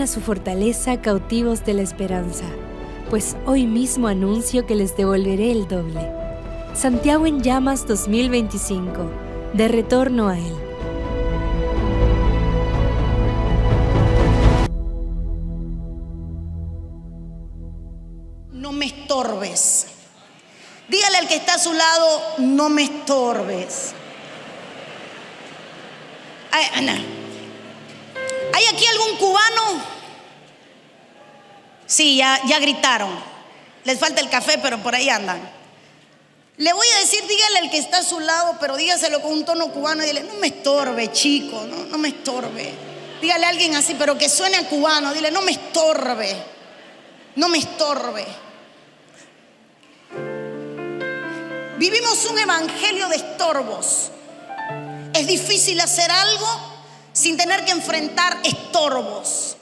su fortaleza cautivos de la esperanza, pues hoy mismo anuncio que les devolveré el doble. Santiago en Llamas 2025, de retorno a Él. No me estorbes. Dígale al que está a su lado, no me estorbes. Ay, Ana, ¿hay aquí algún cubano? Sí, ya gritaron. Les falta el café, pero por ahí andan. Le voy a decir, dígale al que está a su lado, pero dígaselo con un tono cubano y dile, no me estorbe, chico, no me estorbe. Dígale a alguien así, pero que suene a cubano, dile, no me estorbe, no me estorbe. Vivimos un evangelio de estorbos. Es difícil hacer algo sin tener que enfrentar estorbos.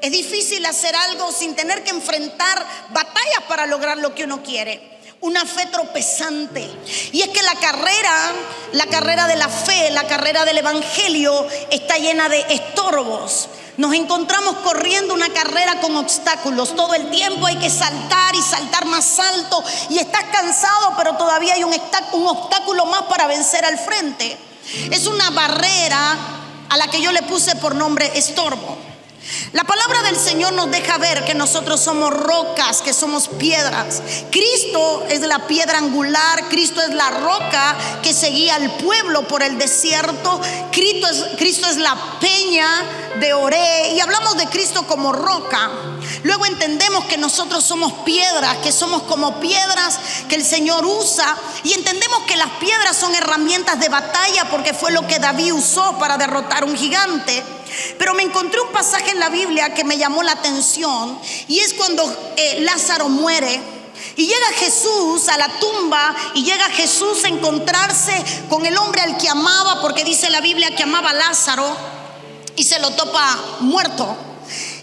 Es difícil hacer algo sin tener que enfrentar batallas para lograr lo que uno quiere. Una fe tropezante. Y es que la carrera de la fe, la carrera del evangelio está llena de estorbos. Nos encontramos corriendo una carrera con obstáculos. Todo el tiempo hay que saltar y saltar más alto. Y estás cansado, pero todavía hay un obstáculo más para vencer al frente. Es una barrera a la que yo le puse por nombre estorbo. La palabra del Señor nos deja ver que nosotros somos rocas, que somos piedras. Cristo es la piedra angular, Cristo es la roca que seguía al pueblo por el desierto. Cristo es la peña de Oré, y hablamos de Cristo como roca. Luego entendemos que nosotros somos piedras, que somos como piedras que el Señor usa, y entendemos que las piedras son herramientas de batalla, porque fue lo que David usó para derrotar un gigante. Pero me encontré un pasaje en la Biblia que me llamó la atención, y es cuando Lázaro muere y llega Jesús a la tumba, y llega Jesús a encontrarse con el hombre al que amaba, porque dice la Biblia que amaba a Lázaro, y se lo topa muerto.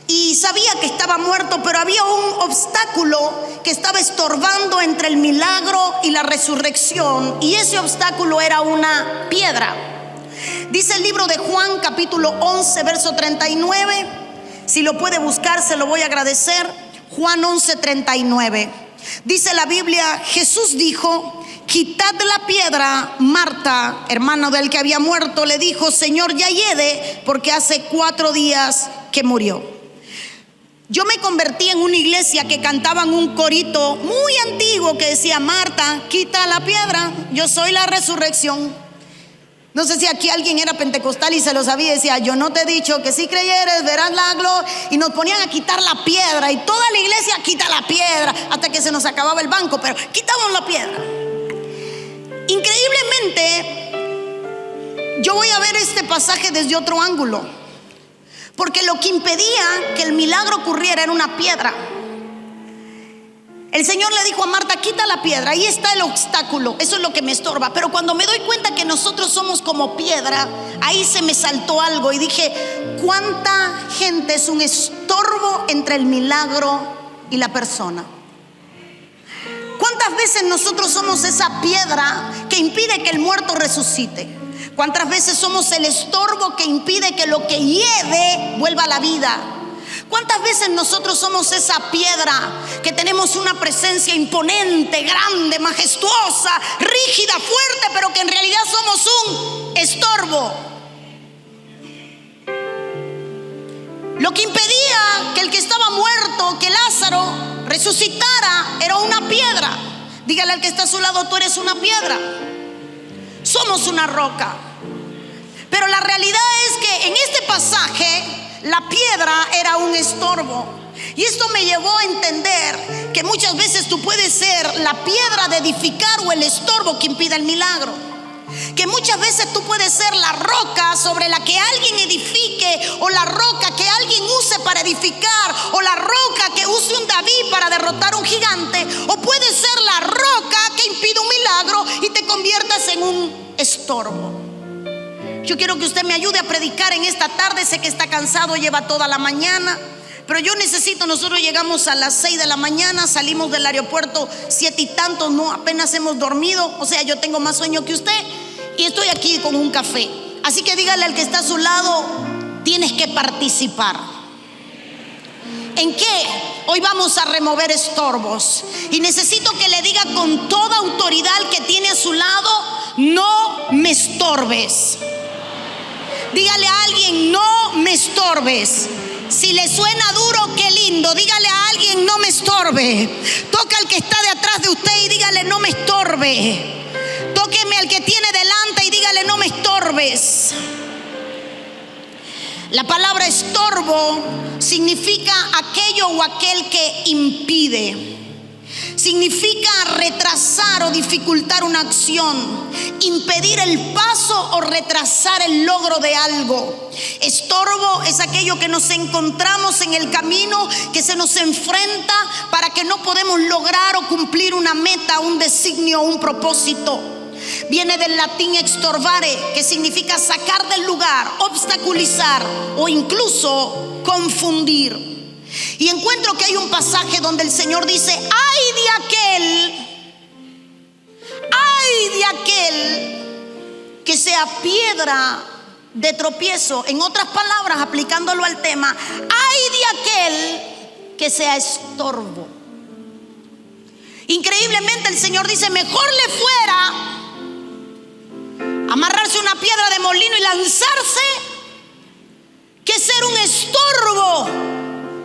Y sabía que estaba muerto, pero había un obstáculo que estaba estorbando entre el milagro y la resurrección, y ese obstáculo era una piedra. Dice el libro de Juan, capítulo 11, verso 39. Si lo puede buscar, se lo voy a agradecer. Juan 11, 39. Dice la Biblia, Jesús dijo, quitad la piedra. Marta, hermana del que había muerto, le dijo, Señor, ya hiede, porque hace 4 días que murió. Yo me convertí en una iglesia que cantaban un corito muy antiguo que decía, Marta, quita la piedra, yo soy la resurrección. No sé si aquí alguien era pentecostal y se lo sabía, decía, yo no te he dicho que si creyeres verás la gloria, y nos ponían a quitar la piedra, y toda la iglesia quita la piedra, hasta que se nos acababa el banco, pero quitaban la piedra. Increíblemente, yo voy a ver este pasaje desde otro ángulo, porque lo que impedía que el milagro ocurriera era una piedra. El Señor le dijo a Marta, quita la piedra, ahí está el obstáculo, eso es lo que me estorba. Pero cuando me doy cuenta que nosotros somos como piedra, ahí se me saltó algo y dije, ¿cuánta gente es un estorbo entre el milagro y la persona? ¿Cuántas veces nosotros somos esa piedra que impide que el muerto resucite? ¿Cuántas veces somos el estorbo que impide que lo que hiede vuelva a la vida? ¿Cuántas veces nosotros somos esa piedra que tenemos una presencia imponente, grande, majestuosa, rígida, fuerte, pero que en realidad somos un estorbo? Lo que impedía que el que estaba muerto, que Lázaro resucitara, era una piedra. Dígale al que está a su lado, tú eres una piedra. Somos una roca. Pero la realidad es que en este pasaje la piedra era un estorbo. Y esto me llevó a entender que muchas veces tú puedes ser la piedra de edificar o el estorbo que impide el milagro. Que muchas veces tú puedes ser la roca sobre la que alguien edifique, o la roca que alguien use para edificar, o la roca que use un David para derrotar un gigante, o puedes ser la roca que impide un milagro y te conviertas en un estorbo. Yo quiero que usted me ayude a predicar en esta tarde. Sé que está cansado, lleva toda la mañana, pero yo necesito, nosotros llegamos a las 6 de la mañana, salimos del aeropuerto 7 y tantos, no, apenas hemos dormido, o sea, yo tengo más sueño que usted, y estoy aquí con un café. Así que dígale al que está a su lado, tienes que participar. ¿En qué? Hoy vamos a remover estorbos. Y necesito que le diga con toda autoridad al que tiene a su lado: no me estorbes. Dígale a alguien: no me estorbes. Si le suena duro, qué lindo. Dígale a alguien: no me estorbe. Toca al que está de atrás de usted y dígale: no me estorbe. Tóqueme al que tiene delante y dígale: no me estorbes. La palabra estorbo significa aquello o aquel que impide. Significa retrasar o dificultar una acción, impedir el paso o retrasar el logro de algo. Estorbo es aquello que nos encontramos en el camino, que se nos enfrenta para que no podemos lograr o cumplir una meta, un designio, un propósito. Viene del latín extorbare, que significa sacar del lugar, obstaculizar o incluso confundir. Y encuentro que hay un pasaje donde el Señor dice: ay de aquel que sea piedra de tropiezo. En otras palabras, aplicándolo al tema, ay de aquel que sea estorbo. Increíblemente el Señor dice: mejor le fuera amarrarse una piedra de molino y lanzarse que ser un estorbo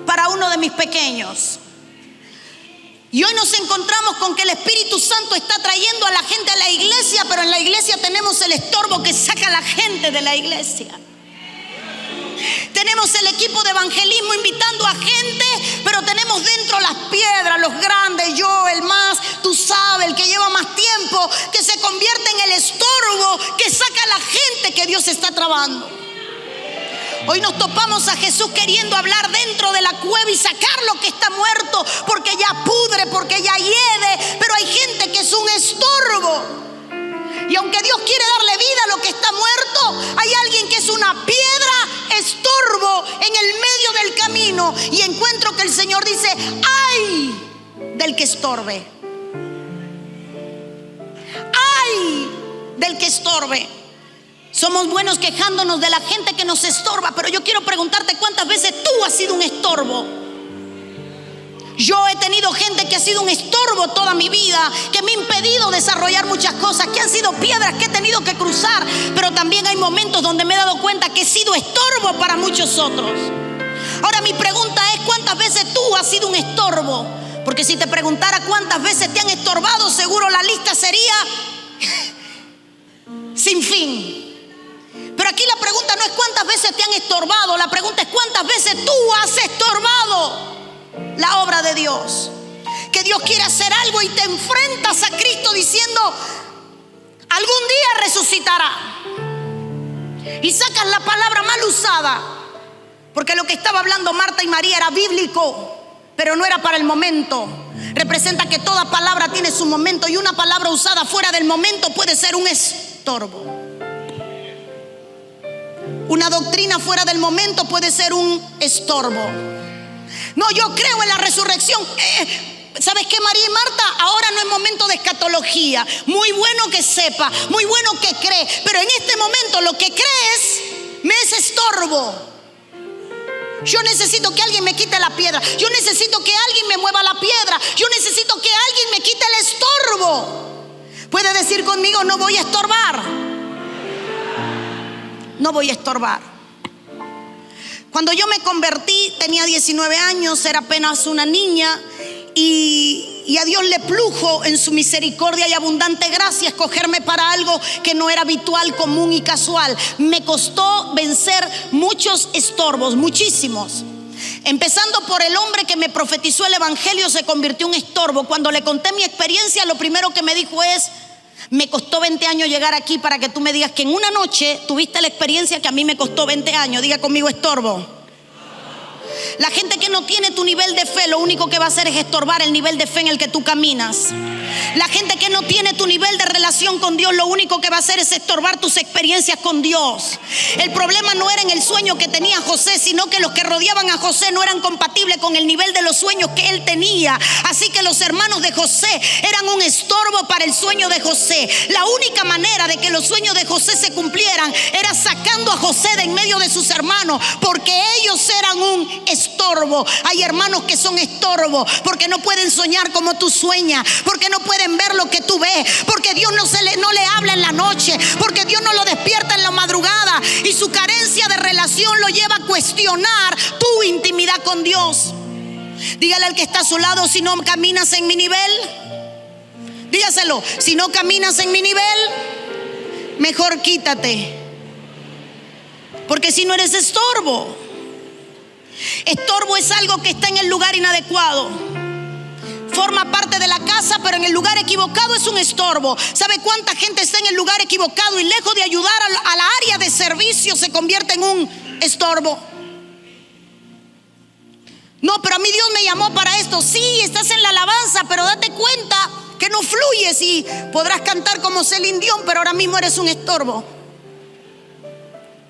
para uno de mis pequeños. Y hoy nos encontramos con que el Espíritu Santo está trayendo a la gente a la iglesia, pero en la iglesia tenemos el estorbo que saca a la gente de la iglesia. Tenemos el equipo de evangelismo invitando a gente, pero tenemos dentro las piedras, los grandes, yo, el más, tú sabes, el que lleva más tiempo, que se convierte en el estorbo que saca a la gente que Dios está trabando. Hoy nos topamos a Jesús queriendo hablar dentro de la cueva y sacar lo que está muerto, porque ya pudre, porque ya hiede, pero hay gente que es un estorbo. Y aunque Dios quiere darle vida a lo que está muerto, hay alguien que es una piedra estorbo en el medio del camino. Y encuentro que el Señor dice: ay del que estorbe. Ay del que estorbe. Somos buenos quejándonos de la gente que nos estorba, pero yo quiero preguntarte: ¿cuántas veces tú has sido un estorbo? Yo he tenido gente que ha sido un estorbo toda mi vida, que me ha impedido desarrollar muchas cosas, que han sido piedras que he tenido que cruzar, pero también hay momentos donde me he dado cuenta que he sido estorbo para muchos otros. Ahora mi pregunta es: ¿cuántas veces tú has sido un estorbo? Porque si te preguntara cuántas veces te han estorbado, seguro la lista sería sin fin. Pero aquí la pregunta no es cuántas veces te han estorbado, la pregunta es cuántas veces tú has estorbado la obra de Dios. Que Dios quiere hacer algo y te enfrentas a Cristo diciendo: algún día resucitará. Y sacas la palabra mal usada, porque lo que estaba hablando Marta y María era bíblico, pero no era para el momento. Representa que toda palabra tiene su momento, y una palabra usada fuera del momento puede ser un estorbo. Una doctrina fuera del momento puede ser un estorbo. No, yo creo en la resurrección. ¿Sabes qué, María y Marta? Ahora no es momento de escatología. Muy bueno que sepa, muy bueno que cree, pero en este momento lo que crees me es estorbo. Yo necesito que alguien me quite la piedra. Yo necesito que alguien me mueva la piedra. Yo necesito que alguien me quite el estorbo. Puede decir conmigo: no voy a estorbar. No voy a estorbar. Cuando yo me convertí, tenía 19 años, era apenas una niña, y a Dios le plujo en su misericordia y abundante gracia escogerme para algo que no era habitual, común y casual. Me costó vencer muchos estorbos, muchísimos. Empezando por el hombre que me profetizó el evangelio, se convirtió en un estorbo. Cuando le conté mi experiencia, lo primero que me dijo es: me costó 20 años llegar aquí para que tú me digas que en una noche tuviste la experiencia que a mí me costó 20 años. Diga conmigo: estorbo. La gente que no tiene tu nivel de fe, lo único que va a hacer es estorbar el nivel de fe en el que tú caminas. La gente que no tiene tu nivel de relación con Dios, lo único que va a hacer es estorbar tus experiencias con Dios. El problema no era en el sueño que tenía José, sino que los que rodeaban a José no eran compatibles con el nivel de los sueños que él tenía. Así que los hermanos de José eran un estorbo para el sueño de José. La única manera de que los sueños de José se cumplieran era sacando a José de en medio de sus hermanos, porque ellos eran un estorbo. Hay hermanos que son estorbo porque no pueden soñar como tú sueñas, porque no pueden ver lo que tú ves, porque Dios no le habla en la noche, porque Dios no lo despierta en la madrugada, y su carencia de relación lo lleva a cuestionar tu intimidad con Dios. Dígale al que está a su lado: si no caminas en mi nivel, dígaselo, si no caminas en mi nivel, mejor quítate, porque si no eres estorbo. Estorbo es algo que está en el lugar inadecuado. Forma parte de la casa, pero en el lugar equivocado es un estorbo. ¿Sabe cuánta gente está en el lugar equivocado y lejos de ayudar a la área de servicio se convierte en un estorbo? No, pero a mí Dios me llamó para esto. Sí, estás en la alabanza, pero date cuenta que no fluyes, y podrás cantar como Celine Dion, pero ahora mismo eres un estorbo.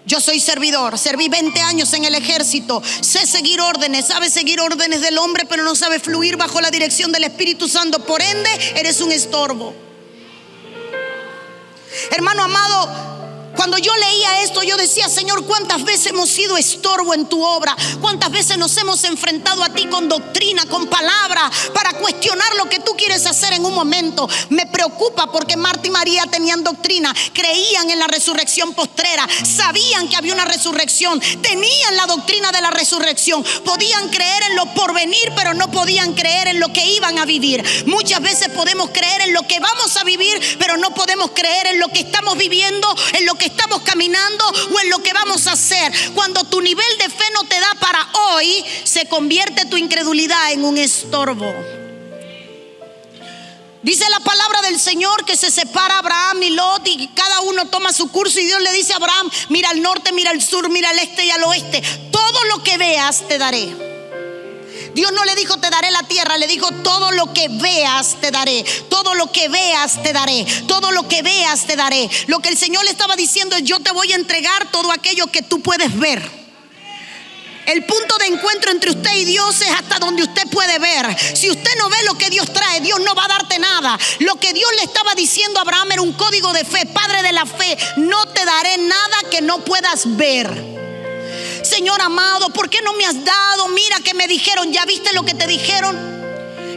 Yo soy servidor, serví 20 años en el ejército, sé seguir órdenes, sabes seguir órdenes del hombre, pero no sabes fluir bajo la dirección del Espíritu Santo. Por ende, eres un estorbo. Hermano amado, cuando yo leía esto, yo decía: Señor, ¿cuántas veces hemos sido estorbo en tu obra? ¿Cuántas veces nos hemos enfrentado a ti con doctrina, con palabra, para cuestionar lo que tú quieres hacer en un momento? Me preocupa porque Marta y María tenían doctrina, creían en la resurrección postrera, sabían que había una resurrección, tenían la doctrina de la resurrección, podían creer en lo porvenir, pero no podían creer en lo que iban a vivir. Muchas veces podemos creer en lo que vamos a vivir, pero no podemos creer en lo que estamos viviendo, en lo que estamos caminando o en lo que vamos a hacer. Cuando tu nivel de fe no te da para hoy, se convierte tu incredulidad en un estorbo. Dice la palabra del Señor que se separa Abraham y Lot, y cada uno toma su curso, y Dios le dice a Abraham: mira al norte, mira al sur, mira al este y al oeste, todo lo que veas te daré. Dios no le dijo: te daré la tierra, le dijo: todo lo que veas te daré, todo lo que veas te daré, todo lo que veas te daré. Lo que el Señor le estaba diciendo es: yo te voy a entregar todo aquello que tú puedes ver. El punto de encuentro entre usted y Dios es hasta donde usted puede ver. Si usted no ve lo que Dios trae, Dios no va a darte nada. Lo que Dios le estaba diciendo a Abraham era un código de fe. Padre de la fe, no te daré nada que no puedas ver. Señor amado, ¿por qué no me has dado? Mira que me dijeron. ¿Ya viste lo que te dijeron?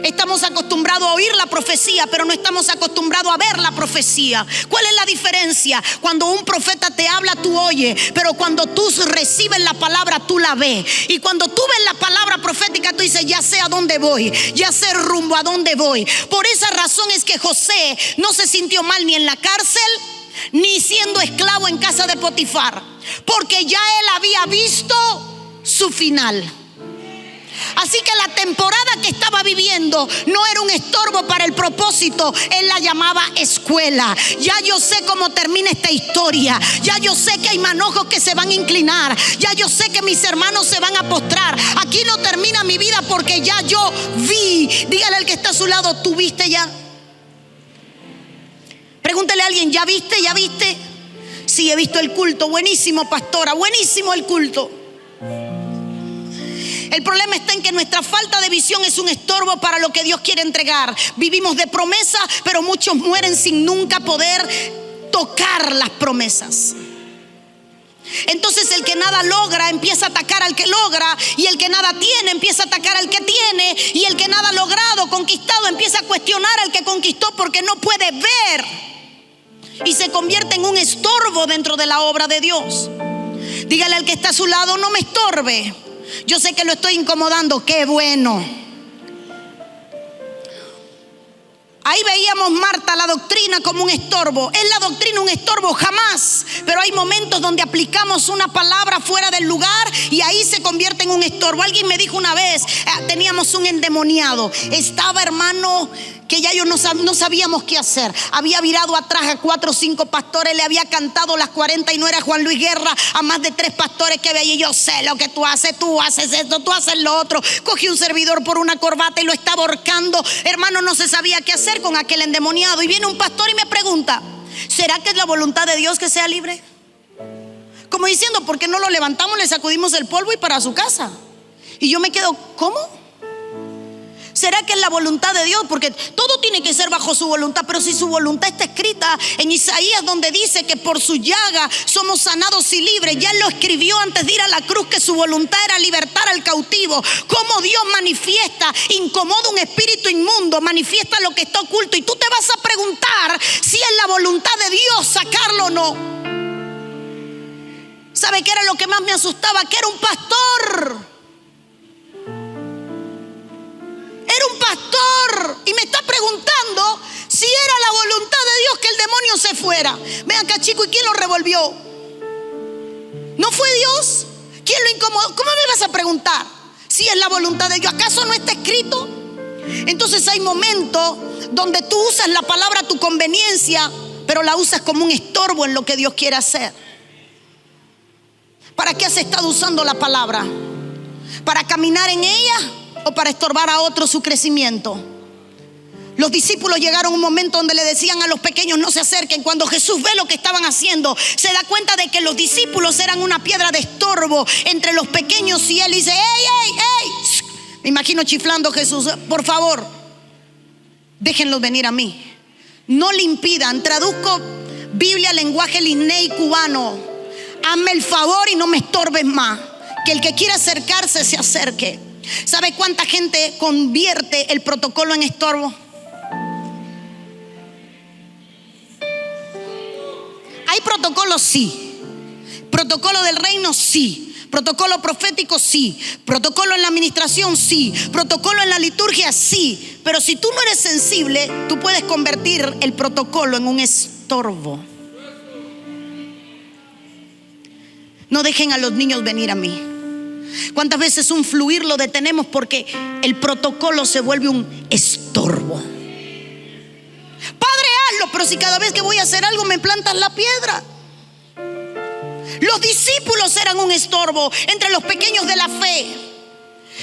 Estamos acostumbrados a oír la profecía, pero no estamos acostumbrados a ver la profecía. ¿Cuál es la diferencia? Cuando un profeta te habla, tú oyes, pero cuando tú recibes la palabra, tú la ves. Y cuando tú ves la palabra profética, tú dices: ya sé a dónde voy, ya sé el rumbo a dónde voy. Por esa razón es que José no se sintió mal ni en la cárcel, ni siendo esclavo en casa de Potifar, porque ya él había visto su final. Así que la temporada que estaba viviendo no era un estorbo para el propósito. Él la llamaba escuela. Ya yo sé cómo termina esta historia. Ya yo sé que hay manojos que se van a inclinar. Ya yo sé que mis hermanos se van a postrar. Aquí no termina mi vida porque ya yo vi. Dígale al que está a su lado: ¿tú viste ya? Pregúntale a alguien: ¿ya viste? ¿Ya viste? Sí, he visto el culto. Buenísimo, pastora, buenísimo el culto. El problema está en que nuestra falta de visión es un estorbo para lo que Dios quiere entregar. Vivimos de promesa, pero muchos mueren sin nunca poder tocar las promesas. Entonces el que nada logra empieza a atacar al que logra, y el que nada tiene empieza a atacar al que tiene, y el que nada ha logrado, conquistado, empieza a cuestionar al que conquistó porque no puede ver, y se convierte en un estorbo dentro de la obra de Dios. Dígale al que está a su lado: no me estorbe. Yo sé que lo estoy incomodando. Qué bueno. Ahí veíamos, Marta, la doctrina como un estorbo. ¿Es la doctrina un estorbo? Jamás. Pero hay momentos donde aplicamos una palabra fuera del lugar y ahí se convierte en un estorbo. Alguien me dijo una vez, teníamos un endemoniado. Estaba, hermano, que ya yo no sabíamos qué hacer. Había virado atrás a 4 o 5 pastores, le había cantado las 40 y no era Juan Luis Guerra, a más de 3 pastores que veía. Y yo sé lo que tú haces esto, tú haces lo otro. Cogí un servidor por una corbata y lo estaba ahorcando. Hermano, no se sabía qué hacer con aquel endemoniado. Y viene un pastor y me pregunta: ¿será que es la voluntad de Dios que sea libre? Como diciendo, ¿por qué no lo levantamos, le sacudimos el polvo y para su casa? Y yo me quedo, ¿cómo? ¿Será que es la voluntad de Dios? Porque todo tiene que ser bajo su voluntad. Pero si su voluntad está escrita en Isaías, donde dice que por su llaga somos sanados y libres. Ya él lo escribió antes de ir a la cruz, que su voluntad era libertar al cautivo. Cómo Dios manifiesta, incomoda un espíritu inmundo, manifiesta lo que está oculto. Y tú te vas a preguntar si es la voluntad de Dios sacarlo o no. ¿Sabe qué era lo que más me asustaba? Que era un pastor. Era un pastor y me está preguntando si era la voluntad de Dios que el demonio se fuera. Ven acá, chico, ¿y quién lo revolvió? ¿No fue Dios? ¿Quién lo incomodó? ¿Cómo me vas a preguntar si es la voluntad de Dios? ¿Acaso no está escrito? Entonces hay momentos donde tú usas la palabra a tu conveniencia, pero la usas como un estorbo en lo que Dios quiere hacer. ¿Para qué has estado usando la palabra? ¿Para caminar en ella o para estorbar a otros su crecimiento? Los discípulos llegaron a un momento donde le decían a los pequeños: no se acerquen. Cuando Jesús ve lo que estaban haciendo, se da cuenta de que los discípulos eran una piedra de estorbo entre los pequeños, y él dice: ¡Ey! Me imagino chiflando Jesús: por favor, déjenlos venir a mí, no le impidan. Traduzco Biblia lenguaje Linney cubano: hazme el favor y no me estorbes más. Que el que quiera acercarse se acerque. ¿Sabe cuánta gente convierte el protocolo en estorbo? Hay protocolos, sí. Protocolo del reino, sí. Protocolo profético, sí. Protocolo en la administración, sí. Protocolo en la liturgia, sí. Pero si tú no eres sensible, tú puedes convertir el protocolo en un estorbo. No dejen a los niños venir a mí. ¿Cuántas veces un fluir lo detenemos porque el protocolo se vuelve un estorbo? Padre, hazlo, pero si cada vez que voy a hacer algo me plantas la piedra. Los discípulos eran un estorbo entre los pequeños de la fe.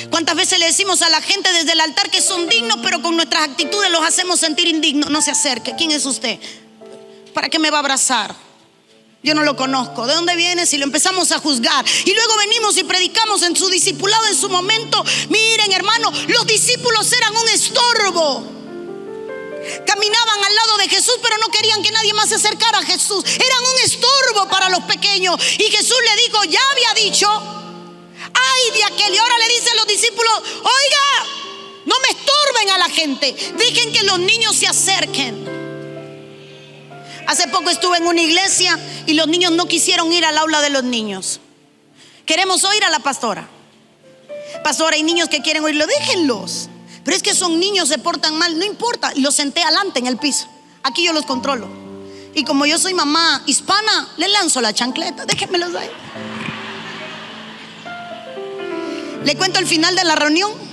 ¿Cuántas veces le decimos a la gente desde el altar que son dignos, pero con nuestras actitudes los hacemos sentir indignos? No se acerque. ¿Quién es usted? ¿Para qué me va a abrazar? Yo no lo conozco. ¿De dónde viene? Si lo empezamos a juzgar. Y luego venimos y predicamos en su discipulado en su momento. Miren, hermano, los discípulos eran un estorbo. Caminaban al lado de Jesús, pero no querían que nadie más se acercara a Jesús. Eran un estorbo para los pequeños. Y Jesús le dijo: ya había dicho, ay de aquel. Y ahora le dice a los discípulos: oiga, no me estorben a la gente, dejen que los niños se acerquen. Hace poco estuve en una iglesia y los niños no quisieron ir al aula de los niños. Queremos oír a la pastora. Pastora, hay niños que quieren oírlo, déjenlos. Pero es que son niños, se portan mal, no importa. Y los senté adelante en el piso. Aquí yo los controlo. Y como yo soy mamá hispana, le lanzo la chancleta, déjenmelos ahí. Le cuento el final de la reunión.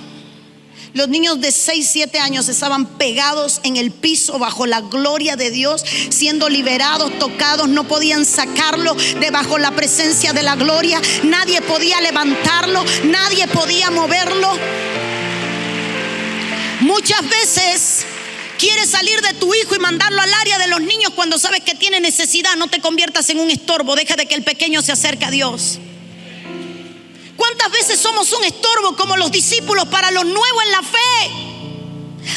Los niños de 6, 7 años estaban pegados en el piso bajo la gloria de Dios, siendo liberados, tocados. No podían sacarlo de bajo la presencia de la gloria. Nadie podía levantarlo, nadie podía moverlo. Muchas veces quieres salir de tu hijo y mandarlo al área de los niños cuando sabes que tiene necesidad. No te conviertas en un estorbo. Deja de que el pequeño se acerque a Dios. ¿Cuántas veces somos un estorbo como los discípulos para los nuevos en la fe?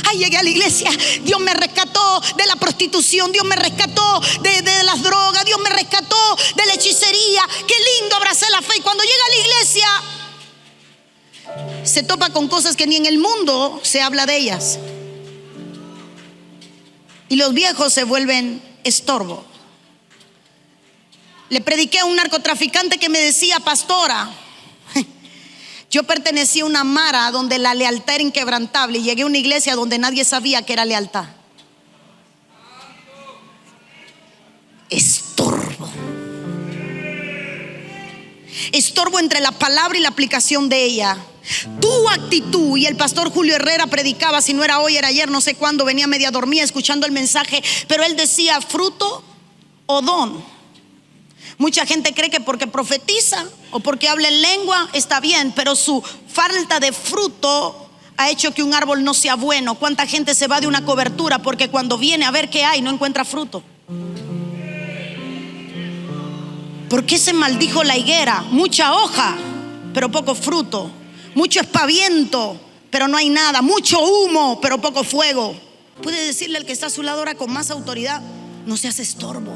Ay, llegué a la iglesia, Dios me rescató de la prostitución, Dios me rescató de las drogas, Dios me rescató de la hechicería. Qué lindo, abracé la fe. Y cuando llega a la iglesia se topa con cosas que ni en el mundo se habla de ellas. Y los viejos se vuelven estorbo. Le prediqué a un narcotraficante que me decía: pastora, yo pertenecía a una mara donde la lealtad era inquebrantable, y llegué a una iglesia donde nadie sabía que era lealtad. Estorbo. Estorbo entre la palabra y la aplicación de ella. Tu actitud. Y el pastor Julio Herrera predicaba, si no era hoy, era ayer, no sé cuándo, venía media dormida escuchando el mensaje, pero él decía fruto o don. Mucha gente cree que porque profetiza o porque habla en lengua está bien, pero su falta de fruto ha hecho que un árbol no sea bueno. ¿Cuánta gente se va de una cobertura porque cuando viene a ver qué hay no encuentra fruto? ¿Por qué se maldijo la higuera? Mucha hoja, pero poco fruto. Mucho espaviento, pero no hay nada. Mucho humo, pero poco fuego. Puede decirle al que está a su lado ahora con más autoridad: no seas estorbo.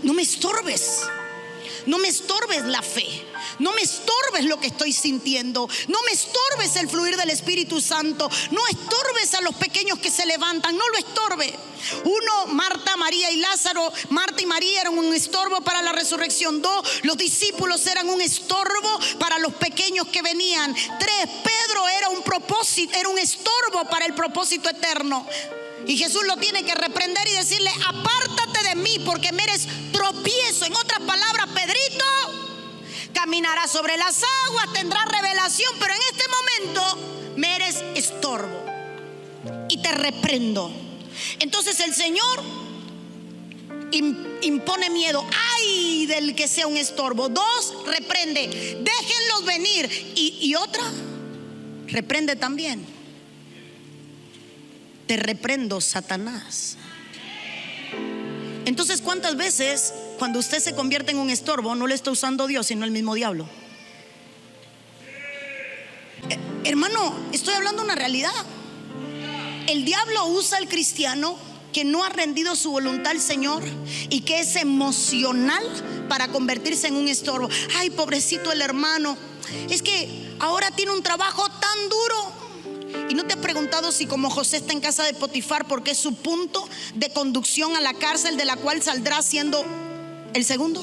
No me estorbes. No me estorbes la fe. No me estorbes lo que estoy sintiendo. No me estorbes el fluir del Espíritu Santo. No estorbes a los pequeños que se levantan. No lo estorbe. Uno, Marta, María y Lázaro. Marta y María eran un estorbo para la resurrección. 2, los discípulos eran un estorbo para los pequeños que venían. 3, Pedro era un estorbo para el propósito eterno. Y Jesús lo tiene que reprender y decirle: apártate de mí porque me eres tropiezo. En otras palabras, Pedrito caminará sobre las aguas, tendrá revelación, pero en este momento me eres estorbo y te reprendo. Entonces el Señor impone miedo. ¡Ay del que sea un estorbo! 2, reprende. Déjenlos venir. Y otra, reprende también. Te reprendo, Satanás. Entonces, ¿cuántas veces cuando usted se convierte en un estorbo no le está usando Dios sino el mismo diablo? Hermano, estoy hablando una realidad. El diablo usa al cristiano que no ha rendido su voluntad al Señor y que es emocional para convertirse en un estorbo. Ay, pobrecito el hermano, es que ahora tiene un trabajo tan duro. ¿Y no te has preguntado si como José está en casa de Potifar porque es su punto de conducción a la cárcel de la cual saldrá siendo el segundo?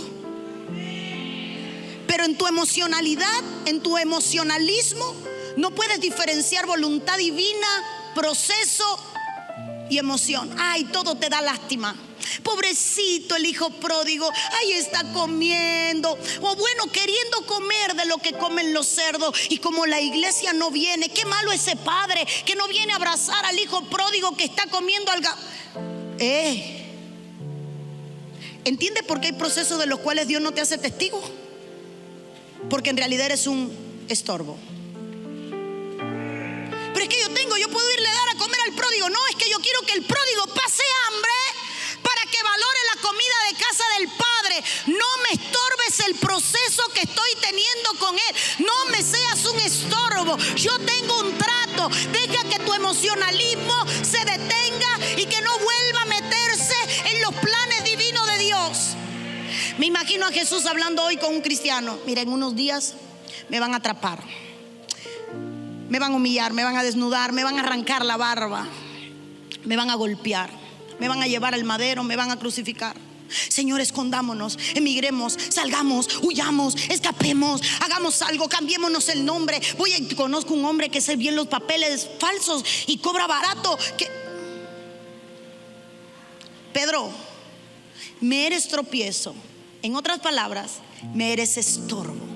Pero en tu emocionalidad, en tu emocionalismo, no puedes diferenciar voluntad divina, proceso y emoción. Ay, todo te da lástima. Pobrecito el hijo pródigo, ahí está comiendo, o bueno, queriendo comer de lo que comen los cerdos. Y como la iglesia no viene, qué malo ese padre que no viene a abrazar al hijo pródigo que está comiendo algo. ¿Entiendes por qué hay procesos de los cuales Dios no te hace testigo? Porque en realidad eres un estorbo. Pero es que yo puedo irle a dar a comer al pródigo. No, es que yo quiero que el pródigo pase hambre para que valore la comida de casa del Padre. No me estorbes el proceso que estoy teniendo con Él. No me seas un estorbo. Yo tengo un trato. Deja que tu emocionalismo se detenga y que no vuelva a meterse en los planes divinos de Dios. Me imagino a Jesús hablando hoy con un cristiano. Mira, en unos días me van a atrapar, me van a humillar, me van a desnudar, me van a arrancar la barba, me van a golpear, me van a llevar al madero, me van a crucificar. Señor, escondámonos, emigremos, salgamos, huyamos, escapemos, hagamos algo, cambiémonos el nombre. Conozco un hombre que hace bien los papeles falsos y cobra barato. Pedro, me eres tropiezo. En otras palabras, me eres estorbo.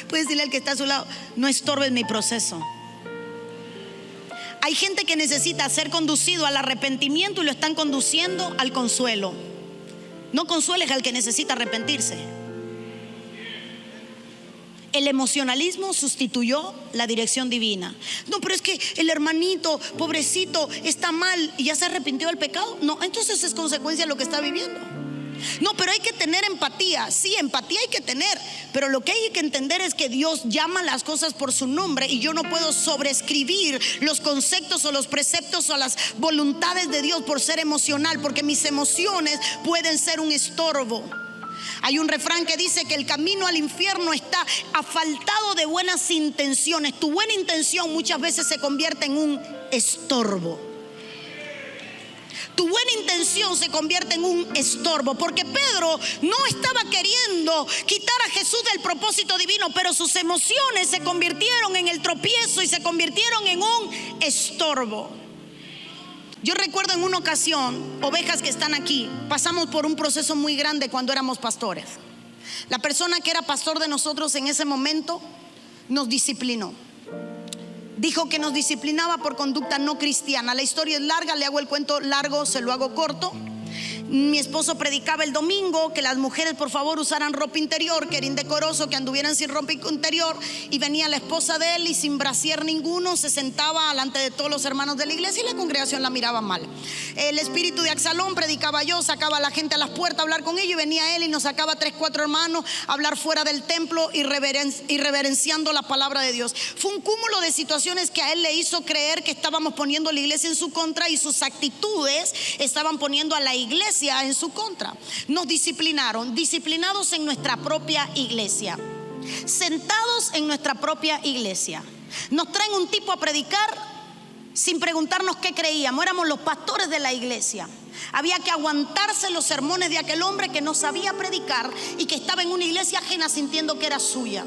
Puedes decirle al que está a su lado: no estorbes mi proceso. Hay gente que necesita ser conducido al arrepentimiento y lo están conduciendo al consuelo. No consueles al que necesita arrepentirse. El emocionalismo sustituyó la dirección divina. No, pero es que el hermanito, pobrecito, está mal y ya se arrepintió del pecado. No, entonces es consecuencia de lo que está viviendo. No, pero hay que tener empatía. Sí, empatía hay que tener, pero lo que hay que entender es que Dios llama las cosas por su nombre y yo no puedo sobreescribir los conceptos o los preceptos o las voluntades de Dios por ser emocional, porque mis emociones pueden ser un estorbo. Hay un refrán que dice que el camino al infierno está asfaltado de buenas intenciones. Tu buena intención muchas veces se convierte en un estorbo. Tu buena intención se convierte en un estorbo, porque Pedro no estaba queriendo quitar a Jesús del propósito divino, pero sus emociones se convirtieron en el tropiezo y se convirtieron en un estorbo. Yo recuerdo en una ocasión, ovejas que están aquí, pasamos por un proceso muy grande cuando éramos pastores. La persona que era pastor de nosotros en ese momento nos disciplinó. Dijo que nos disciplinaba por conducta no cristiana. La historia es larga, le hago el cuento largo, se lo hago corto. Mi esposo predicaba el domingo que las mujeres por favor usaran ropa interior, que era indecoroso que anduvieran sin ropa interior, y venía la esposa de él y sin brasier ninguno se sentaba delante de todos los hermanos de la iglesia y la congregación la miraba mal. El espíritu de Absalón, predicaba yo, sacaba a la gente a las puertas a hablar con ellos, y venía él y nos sacaba 3, 4 hermanos a hablar fuera del templo irreverenciando la palabra de Dios. Fue un cúmulo de situaciones que a él le hizo creer que estábamos poniendo a la iglesia en su contra, y sus actitudes estaban poniendo a la iglesia en su contra. Nos disciplinaron, disciplinados en nuestra propia iglesia, sentados en nuestra propia iglesia. Nos traen un tipo a predicar sin preguntarnos qué creíamos. Éramos los pastores de la iglesia. Había que aguantarse los sermones de aquel hombre que no sabía predicar y que estaba en una iglesia ajena sintiendo que era suya.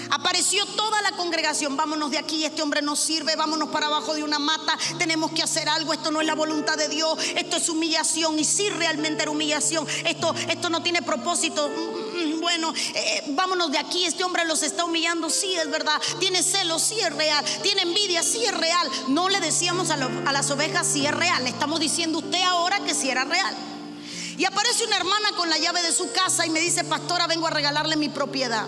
Apareció toda la congregación: vámonos de aquí, este hombre no sirve, vámonos para abajo de una mata, tenemos que hacer algo, esto no es la voluntad de Dios, esto es humillación. Y sí, realmente era humillación, esto no tiene propósito. Bueno, vámonos de aquí, este hombre los está humillando, sí es verdad. Tiene celos, sí es real. Tiene envidia, sí es real. No le decíamos a las ovejas sí es real, le estamos diciendo usted ahora que sí era real. Y aparece una hermana con la llave de su casa y me dice: pastora, vengo a regalarle mi propiedad.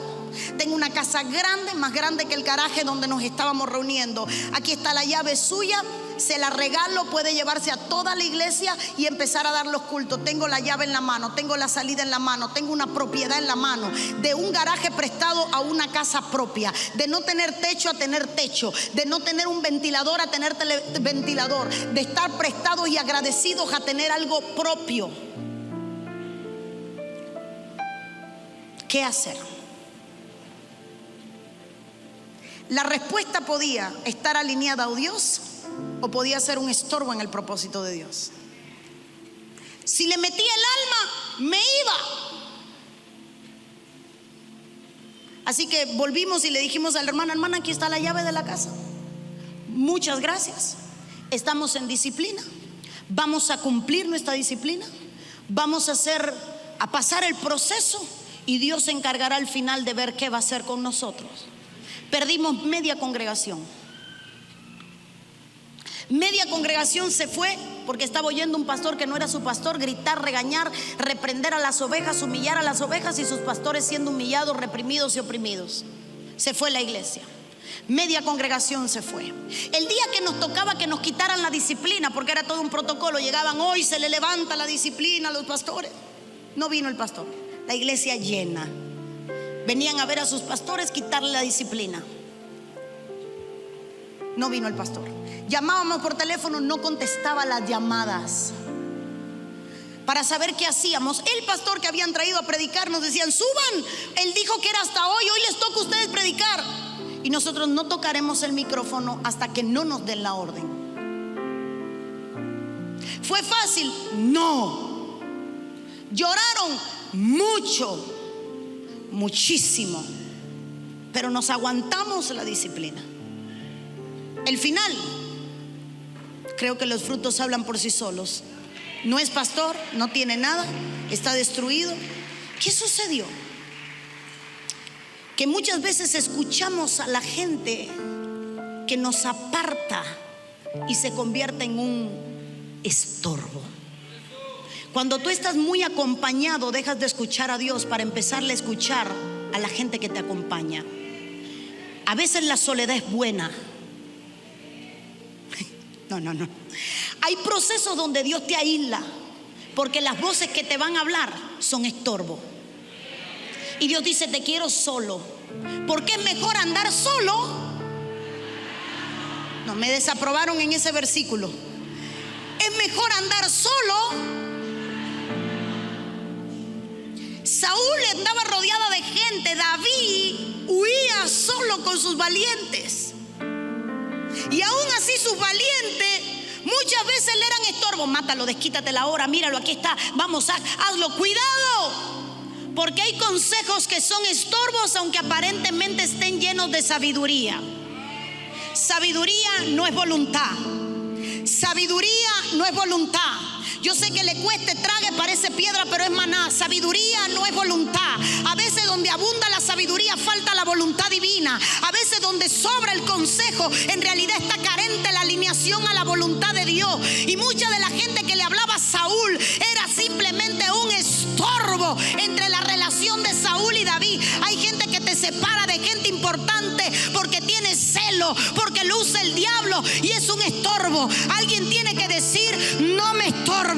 Tengo una casa grande, más grande que el garaje donde nos estábamos reuniendo. Aquí está la llave suya, se la regalo, puede llevarse a toda la iglesia y empezar a dar los cultos. Tengo la llave en la mano, tengo la salida en la mano, tengo una propiedad en la mano, de un garaje prestado a una casa propia, de no tener techo a tener techo, de no tener un ventilador a tener ventilador, de estar prestados y agradecidos a tener algo propio. ¿Qué hacer? La respuesta podía estar alineada a Dios o podía ser un estorbo en el propósito de Dios. Si le metía el alma, me iba. Así que volvimos y le dijimos a la hermana: hermana, aquí está la llave de la casa. Muchas gracias. Estamos en disciplina. Vamos a cumplir nuestra disciplina. Vamos a pasar el proceso, y Dios se encargará al final de ver qué va a hacer con nosotros. Perdimos media congregación. Media congregación se fue porque estaba oyendo un pastor que no era su pastor gritar, regañar, reprender a las ovejas, humillar a las ovejas, y sus pastores siendo humillados, reprimidos y oprimidos. Se fue la iglesia. Media congregación se fue. El día que nos tocaba que nos quitaran la disciplina, porque era todo un protocolo, llegaban: hoy se le levanta la disciplina a los pastores. No vino el pastor. La iglesia llena. Venían a ver a sus pastores quitarle la disciplina. No vino el pastor. Llamábamos por teléfono, no contestaba las llamadas para saber qué hacíamos. El pastor que habían traído a predicar nos decían: suban, él dijo que era hasta hoy les toca a ustedes predicar. Y nosotros no tocaremos el micrófono hasta que no nos den la orden. ¿Fue fácil? No. Lloraron mucho, muchísimo, pero nos aguantamos la disciplina. El final, creo que los frutos hablan por sí solos. No es pastor, no tiene nada, está destruido. ¿Qué sucedió? Que muchas veces escuchamos a la gente que nos aparta y se convierte en un estorbo. Cuando tú estás muy acompañado, dejas de escuchar a Dios para empezarle a escuchar a la gente que te acompaña. A veces la soledad es buena. No. Hay procesos donde Dios te aísla, porque las voces que te van a hablar son estorbo. Y Dios dice: te quiero solo, porque es mejor andar solo. No, me desaprobaron en ese versículo. Es mejor andar solo. Saúl andaba rodeada de gente. David huía solo con sus valientes. Y aún así sus valientes muchas veces le eran estorbo. Mátalo, desquítate la hora, míralo, aquí está, vamos, hazlo. Cuidado, porque hay consejos que son estorbos aunque aparentemente estén llenos de sabiduría. Sabiduría no es voluntad. Sabiduría no es voluntad. Yo sé que le cueste, trague, parece piedra, pero es maná. Sabiduría no es voluntad. A veces donde abunda la sabiduría falta la voluntad divina. A veces donde sobra el consejo, en realidad está carente la alineación a la voluntad de Dios. Y mucha de la gente que le hablaba a Saúl era simplemente un estorbo entre la relación de Saúl y David. Hay gente que te separa de gente importante porque tiene celo, porque lo usa el diablo y es un estorbo. Alguien tiene que decir: no me estorben.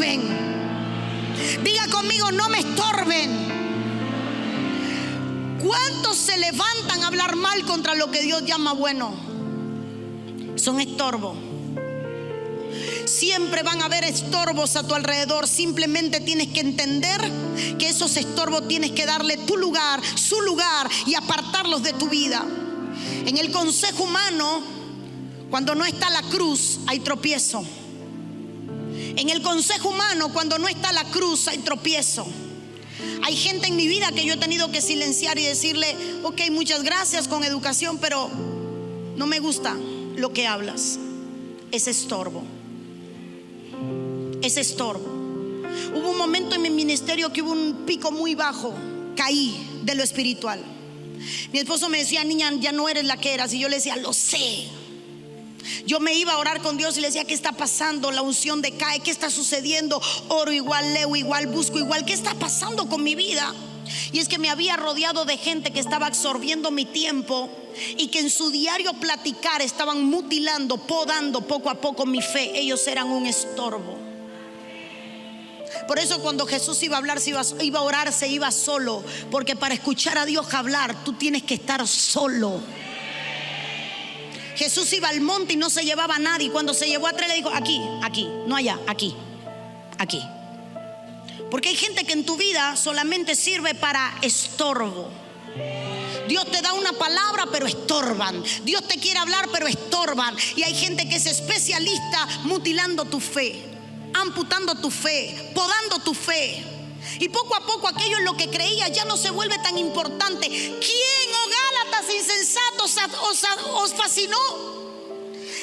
Diga conmigo: no me estorben. ¿Cuántos se levantan a hablar mal contra lo que Dios llama bueno? Son estorbos. Siempre van a haber estorbos a tu alrededor. Simplemente tienes que entender que esos estorbos tienes que darle tu lugar, su lugar, y apartarlos de tu vida. En el consejo humano, cuando no está la cruz, hay tropiezo. En el consejo humano, cuando no está la cruz, hay tropiezo. Hay gente en mi vida que yo he tenido que silenciar y decirle: ok, muchas gracias con educación, pero no me gusta lo que hablas. Es estorbo. Es estorbo. Hubo un momento en mi ministerio que hubo un pico muy bajo. Caí de lo espiritual. Mi esposo me decía: niña, ya no eres la que eras. Y yo le decía: lo sé. Yo me iba a orar con Dios y le decía: ¿qué está pasando? La unción decae. ¿Qué está sucediendo? Oro igual, leo igual, busco igual. ¿Qué está pasando con mi vida? Y es que me había rodeado de gente que estaba absorbiendo mi tiempo y que en su diario platicar estaban mutilando, podando poco a poco mi fe. Ellos eran un estorbo. Por eso cuando Jesús iba a hablar, iba a orar, se iba solo. Porque para escuchar a Dios hablar, tú tienes que estar solo. Jesús iba al monte y no se llevaba a nadie. Cuando se llevó a tres, le dijo: aquí, aquí, no allá, aquí, aquí. Porque hay gente que en tu vida solamente sirve para estorbo. Dios te da una palabra, pero estorban. Dios te quiere hablar, pero estorban. Y hay gente que es especialista mutilando tu fe, amputando tu fe, podando tu fe. Y poco a poco aquello en lo que creías ya no se vuelve tan importante. ¿Quién, oh Gálatas insensatos, os fascinó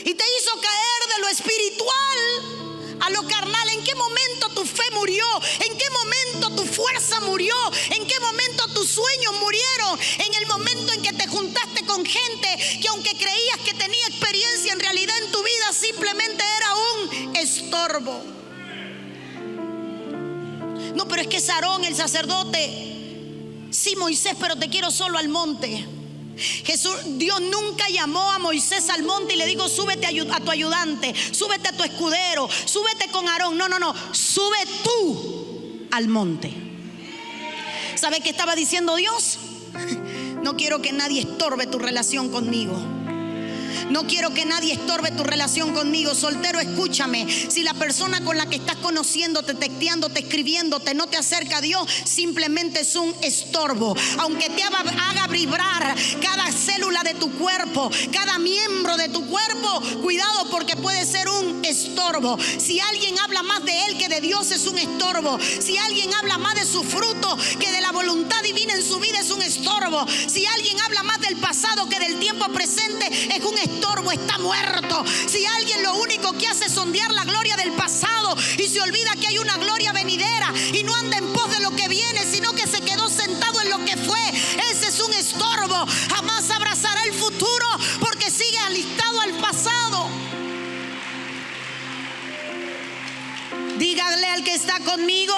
y te hizo caer de lo espiritual a lo carnal? ¿En qué momento tu fe murió? ¿En qué momento tu fuerza murió? ¿En qué momento tus sueños murieron? En el momento en que te juntaste con gente que, aunque creías que tenía experiencia, en realidad en tu vida simplemente era un estorbo. No, pero es que es Aarón el sacerdote. Sí, Moisés, pero te quiero solo al monte. Dios nunca llamó a Moisés al monte y le dijo: súbete a tu ayudante, súbete a tu escudero, súbete con Aarón. No, sube tú al monte. ¿Sabe qué estaba diciendo Dios? No quiero que nadie estorbe tu relación conmigo. No quiero que nadie estorbe tu relación conmigo. Soltero, escúchame. Si la persona con la que estás conociéndote, texteándote, escribiéndote, no te acerca a Dios, simplemente es un estorbo. Aunque te haga vibrar cada célula de tu cuerpo, cada miembro de tu cuerpo, cuidado, porque puede ser un estorbo. Si alguien habla más de él que de Dios, es un estorbo. Si alguien habla más de su fruto que de la voluntad divina en su vida, es un estorbo. Si alguien habla más del pasado que del tiempo presente, es un estorbo, está muerto. Si alguien lo único que hace es sondear la gloria del pasado y se olvida que hay una gloria venidera y no anda en pos de lo que viene, sino que se quedó sentado en lo que fue, ese es un estorbo. Jamás abrazará el futuro porque sigue alistado al pasado. Dígale al que está conmigo: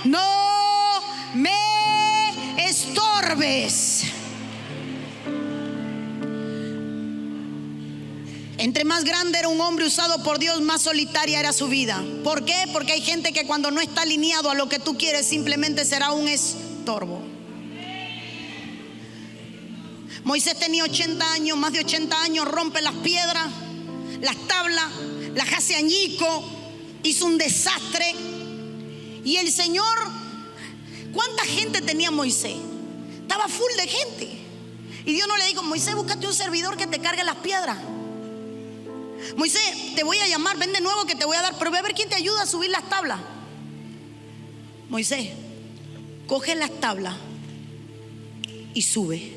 no me estorbes. Entre más grande era un hombre usado por Dios, más solitaria era su vida. ¿Por qué? Porque hay gente que cuando no está alineado a lo que tú quieres, simplemente será un estorbo. Moisés tenía 80 años, más de 80 años, rompe las piedras, las tablas, las hace añico, hizo un desastre. Y el Señor, ¿cuánta gente tenía Moisés? Estaba full de gente. Y Dios no le dijo: Moisés, búscate un servidor que te cargue las piedras. Moisés, te voy a llamar, ven de nuevo que te voy a dar, pero ve a ver quién te ayuda a subir las tablas. Moisés, coge las tablas y sube.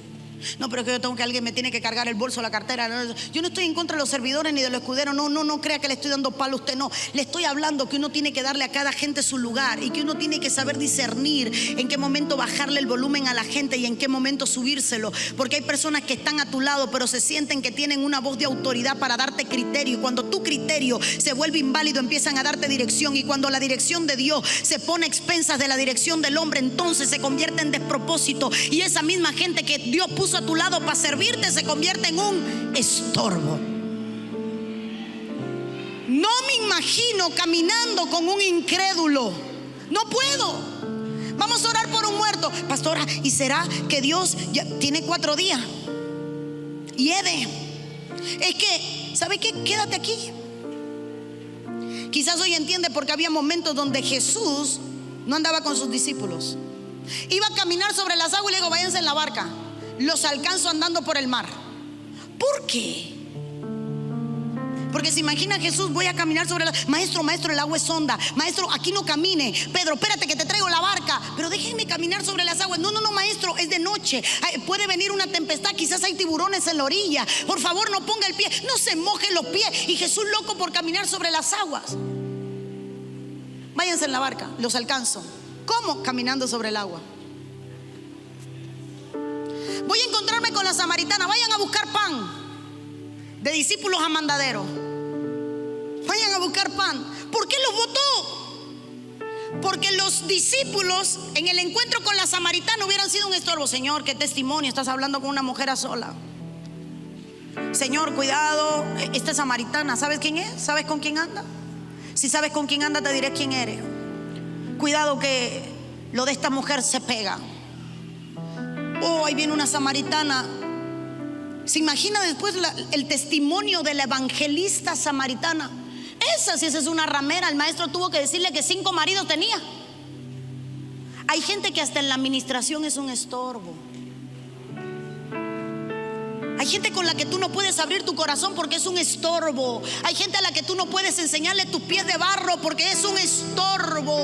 No, pero es que yo tengo que alguien me tiene que cargar el bolso, la cartera. Yo no estoy en contra de los servidores ni de los escuderos. No crea que le estoy dando palo a usted. No, le estoy hablando que uno tiene que darle a cada gente su lugar y que uno tiene que saber discernir en qué momento bajarle el volumen a la gente y en qué momento subírselo. Porque hay personas que están a tu lado, pero se sienten que tienen una voz de autoridad para darte criterio. Y cuando tu criterio se vuelve inválido, empiezan a darte dirección. Y cuando la dirección de Dios se pone a expensas de la dirección del hombre, entonces se convierte en despropósito. Y esa misma gente que Dios puso a tu lado para servirte se convierte en un estorbo. No me imagino caminando con un incrédulo. No puedo. Vamos a orar por un muerto. Pastora, ¿y será que Dios ya tiene 4 días? Y es que, ¿sabe qué? Quédate aquí. Quizás hoy entiende porque había momentos donde Jesús no andaba con sus discípulos. Iba a caminar sobre las aguas y le digo, váyanse en la barca. Los alcanzo andando por el mar. ¿Por qué? Porque se imagina Jesús, voy a caminar sobre la... Maestro, el agua es honda. Maestro, aquí no camine. Pedro, espérate que te traigo la barca. Pero déjenme caminar sobre las aguas. No, maestro, es de noche. Puede venir una tempestad, quizás hay tiburones en la orilla. Por favor, no ponga el pie, no se moje los pies. Y Jesús loco por caminar sobre las aguas. Váyanse en la barca, los alcanzo. ¿Cómo? Caminando sobre el agua. Voy a encontrarme con la samaritana. Vayan a buscar pan. De discípulos a mandadero. Vayan a buscar pan. ¿Por qué los botó? Porque los discípulos en el encuentro con la samaritana hubieran sido un estorbo. Señor, qué testimonio, estás hablando con una mujer a sola. Señor, cuidado, esta samaritana, ¿sabes quién es? ¿Sabes con quién anda? Si sabes con quién anda, te diré quién eres. Cuidado que lo de esta mujer se pega. Oh, ahí viene una samaritana. ¿Se imagina después el testimonio de la evangelista samaritana? Esa es una ramera. El maestro tuvo que decirle que 5 maridos tenía. Hay gente que hasta en la administración es un estorbo. Hay gente con la que tú no puedes abrir tu corazón porque es un estorbo. Hay gente a la que tú no puedes enseñarle tus pies de barro porque es un estorbo.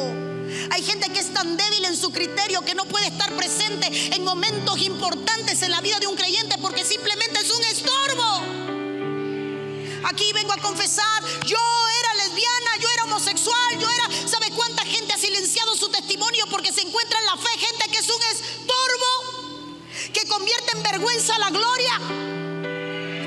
Hay gente que es tan débil en su criterio que no puede estar presente en momentos importantes en la vida de un creyente porque simplemente es un estorbo. Aquí vengo a confesar, yo era lesbiana, yo era homosexual, ¿sabe cuánta gente ha silenciado su testimonio porque se encuentra en la fe? Gente que es un estorbo, que convierte en vergüenza la gloria.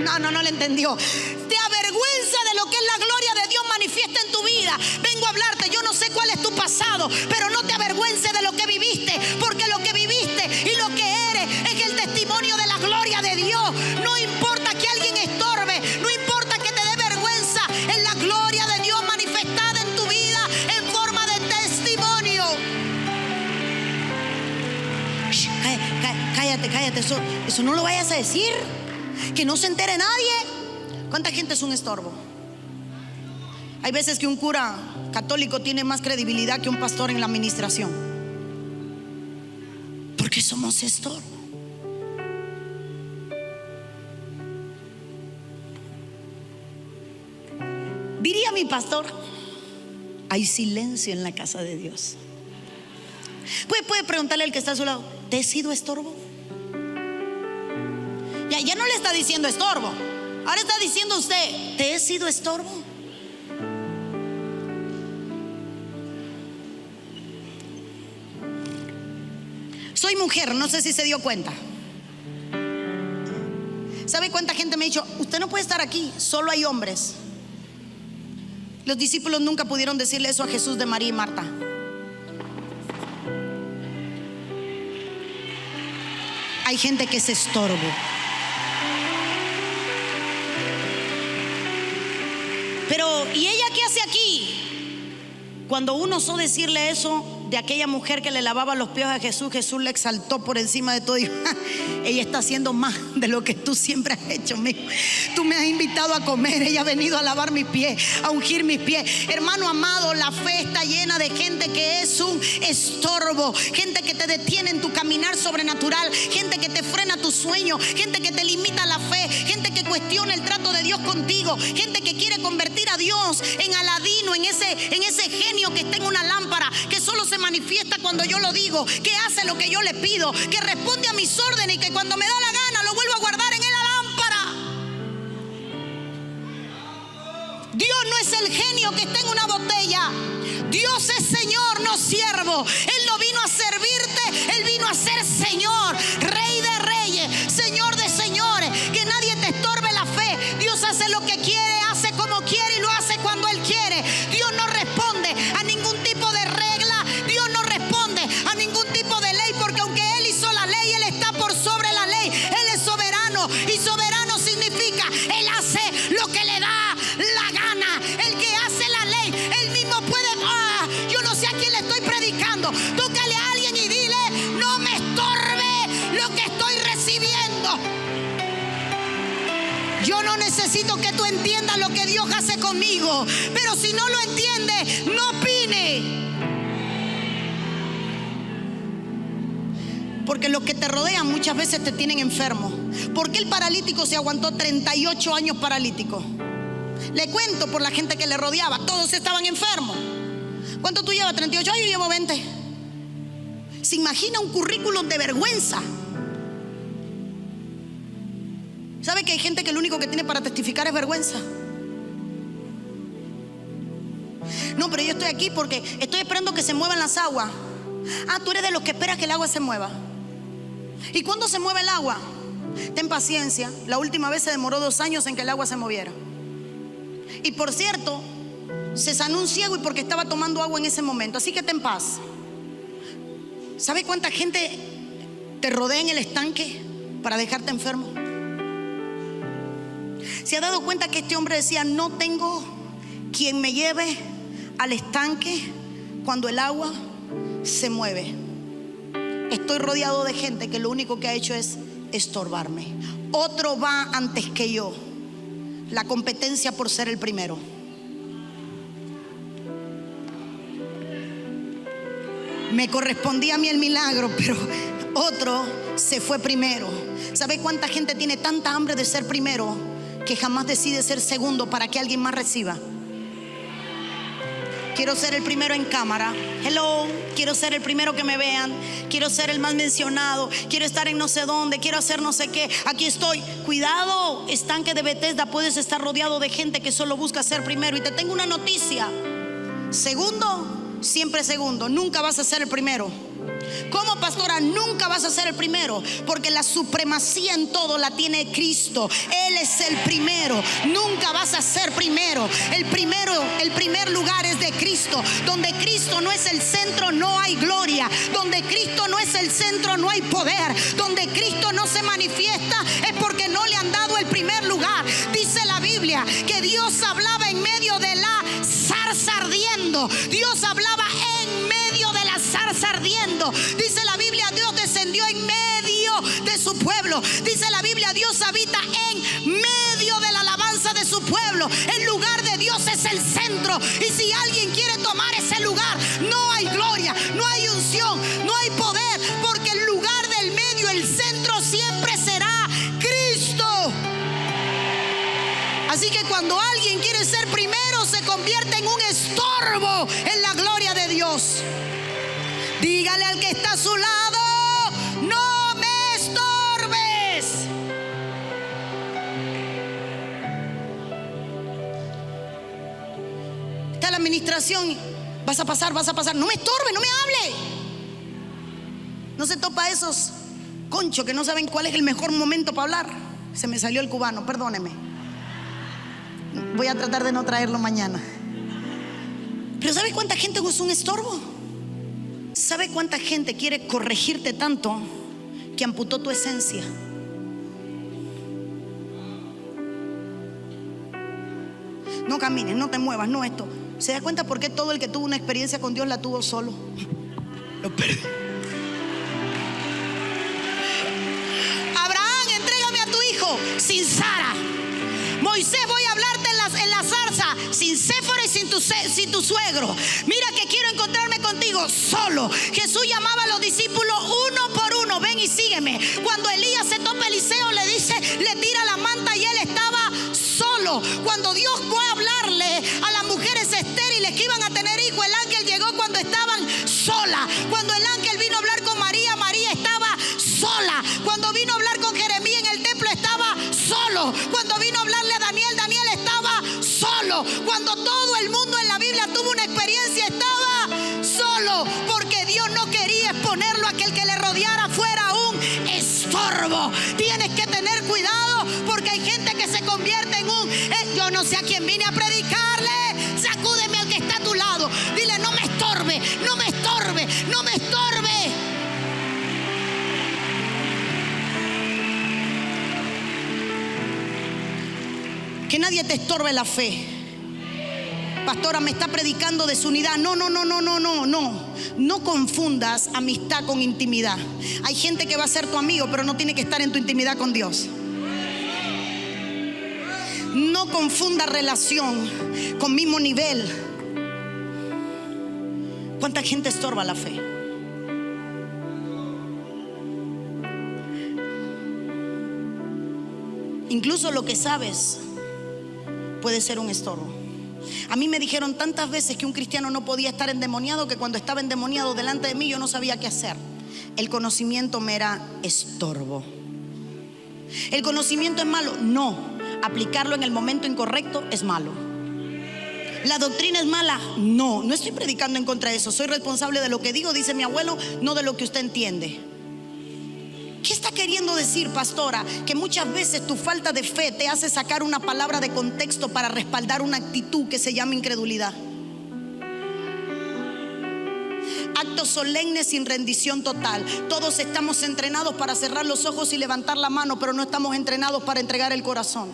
No le entendió. Te avergüenza de lo que es la gloria de Dios manifiesta en tu vida. Vengo a hablarte, yo no sé cuál es tu pasado, pero no te avergüences de lo que viviste, porque lo que viviste y lo que eres es el testimonio de la gloria de Dios. No importa que alguien estorbe, no importa que te dé vergüenza, es la gloria de Dios manifestada en tu vida en forma de testimonio. Cállate, eso no lo vayas a decir. Que no se entere nadie. ¿Cuánta gente es un estorbo? Hay veces que un cura católico tiene más credibilidad que un pastor en la administración, porque somos estorbo. Diría mi pastor, hay silencio en la casa de Dios. Puede preguntarle al que está a su lado, ¿te he sido estorbo? Ya no le está diciendo estorbo. Ahora está diciendo usted, ¿te he sido estorbo? Soy mujer, no sé si se dio cuenta. ¿Sabe cuánta gente me ha dicho, usted no puede estar aquí, solo hay hombres? Los discípulos nunca pudieron decirle eso a Jesús de María y Marta. Hay gente que es estorbo. Pero, ¿y ella qué hace aquí? Cuando uno osó decirle eso de aquella mujer que le lavaba los pies a Jesús, Jesús le exaltó por encima de todo y dijo, ella está haciendo más de lo que tú siempre has hecho, mijo. Tú me has invitado a comer, ella ha venido a lavar mis pies, a ungir mis pies. Hermano amado, la fe está llena de gente que es un estorbo, gente que te detiene en tu caminar sobrenatural, gente que te frena tu sueño, gente que te limita la fe, gente que cuestiona el trato de Dios contigo, gente que quiere convertir a Dios en Aladino, en ese genio que está en una lámpara, que solo se manifiesta cuando yo lo digo, que hace lo que yo le pido, que responde a mis órdenes y que cuando me da la gana lo el genio que está en una botella. Dios es Señor, no siervo. Él no vino a servirte, Él vino a ser Señor, Rey de reyes, Señor de señores. Que nadie te estorbe la fe. Dios hace lo que quiere, hace como quiere y lo hace cuando Él quiere. Dios no responde a ningún tipo de regla. Dios no responde a ningún tipo de ley, porque aunque Él hizo la ley, Él está por sobre la ley. Él es soberano, y soberano significa Él hace lo que le da la gana. El que hace la ley, Él mismo puede. Yo no sé a quién le estoy predicando. Tócale a alguien y dile: no me estorbe lo que estoy recibiendo. Yo no necesito que tú entiendas lo que Dios hace conmigo, pero si no lo entiendes, no opine. Porque los que te rodean muchas veces te tienen enfermo. ¿Por qué el paralítico se aguantó 38 años paralítico? Le cuento por la gente que le rodeaba. Todos estaban enfermos. ¿Cuánto tú llevas? 38 años. Yo llevo 20. ¿Se imagina un currículum de vergüenza? ¿Sabe que hay gente que lo único que tiene para testificar es vergüenza? No, pero yo estoy aquí porque estoy esperando que se muevan las aguas. Tú eres de los que esperas que el agua se mueva. ¿Y cuándo se mueve el agua? Ten paciencia. La última vez se demoró 2 años en que el agua se moviera. Y por cierto, se sanó un ciego y porque estaba tomando agua en ese momento. Así que ten paz. ¿Sabe cuánta gente te rodea en el estanque para dejarte enfermo? ¿Se ha dado cuenta que este hombre decía: no tengo quien me lleve al estanque cuando el agua se mueve? Estoy rodeado de gente que lo único que ha hecho es estorbarme. Otro va antes que yo. La competencia por ser el primero. Me correspondía a mí el milagro, pero otro se fue primero. ¿Sabe cuánta gente tiene tanta hambre de ser primero que jamás decide ser segundo para que alguien más reciba? Quiero ser el primero en cámara. Hello. Quiero ser el primero que me vean. Quiero ser el más mencionado. Quiero estar en no sé dónde. Quiero hacer no sé qué. Aquí estoy. Cuidado, estanque de Bethesda. Puedes estar rodeado de gente que solo busca ser primero. Y te tengo una noticia. Segundo, siempre segundo. Nunca vas a ser el primero. Como pastora, nunca vas a ser el primero, porque la supremacía en todo la tiene Cristo. Él es el primero. Nunca vas a ser primero. El primer lugar es de Cristo. Donde Cristo no es el centro, no hay gloria. Donde Cristo no es el centro, no hay poder. Donde Cristo no se manifiesta es porque no le han dado el primer lugar. Dice la Biblia que Dios hablaba en medio de la zarza ardiendo. Dios hablaba en medio de la zarza ardiendo. Dice la Biblia: Dios descendió en medio de su pueblo. Dice la Biblia: Dios habita en medio de la alabanza de su pueblo. El lugar de Dios es el centro. Y si alguien quiere tomar ese lugar, no hay gloria, no hay unción, no hay poder, porque el lugar del medio, el centro, siempre será Cristo. Así que cuando alguien quiere ser primero, se convierte en un estorbo en la gloria de Dios. Dígale al que está a su lado: no me estorbes. Está la administración. Vas a pasar. No me estorbe, no me hable. No se topa esos conchos que no saben cuál es el mejor momento para hablar. Se me salió el cubano, perdóneme. Voy a tratar de no traerlo mañana. Pero ¿sabe cuánta gente es un estorbo? ¿Sabe cuánta gente quiere corregirte tanto que amputó tu esencia? No camines, no te muevas, no esto. ¿Se da cuenta por qué todo el que tuvo una experiencia con Dios la tuvo solo? Lo perdí. Abraham, entrégame a tu hijo sin Sara. Moisés, voy a hablarte en la zarza sin Séfora y sin tu suegro. Mira que quiero encontrarme contigo solo. Jesús llamaba a los discípulos uno por uno: ven y sígueme. Cuando Elías se topa a Eliseo, le dice, le tira la manta y él estaba solo. Cuando Dios fue a hablarle a las mujeres estériles que iban a tener hijos, el ángel llegó cuando estaban solas. Cuando el ángel vino a hablar con María, María estaba sola. Cuando vino a hablar con Jeremías en el templo, estaba solo. Cuando vino a hablarle a Daniel, Daniel estaba solo. Cuando todo hay gente que se convierte en un yo no sé a quién vine a predicarle. Sacúdeme al que está a tu lado. Dile, no me estorbe, no me estorbe, no me estorbe. Que nadie te estorbe la fe. Pastora, me está predicando desunidad. No. No confundas amistad con intimidad. Hay gente que va a ser tu amigo, pero no tiene que estar en tu intimidad con Dios. No confunda relación con mismo nivel. ¿Cuánta gente estorba la fe? Incluso lo que sabes puede ser un estorbo. A mí me dijeron tantas veces que un cristiano no podía estar endemoniado, que cuando estaba endemoniado delante de mí yo no sabía qué hacer. El conocimiento me era estorbo. ¿El conocimiento es malo? No. Aplicarlo en el momento incorrecto es malo. ¿La doctrina es mala? No. No estoy predicando en contra de eso. Soy responsable de lo que digo, dice mi abuelo, no de lo que usted entiende. ¿Qué está queriendo decir, pastora? Que muchas veces tu falta de fe te hace sacar una palabra de contexto para respaldar una actitud que se llama incredulidad. Actos solemnes sin rendición total. Todos estamos entrenados para cerrar los ojos y levantar la mano, pero no estamos entrenados para entregar el corazón.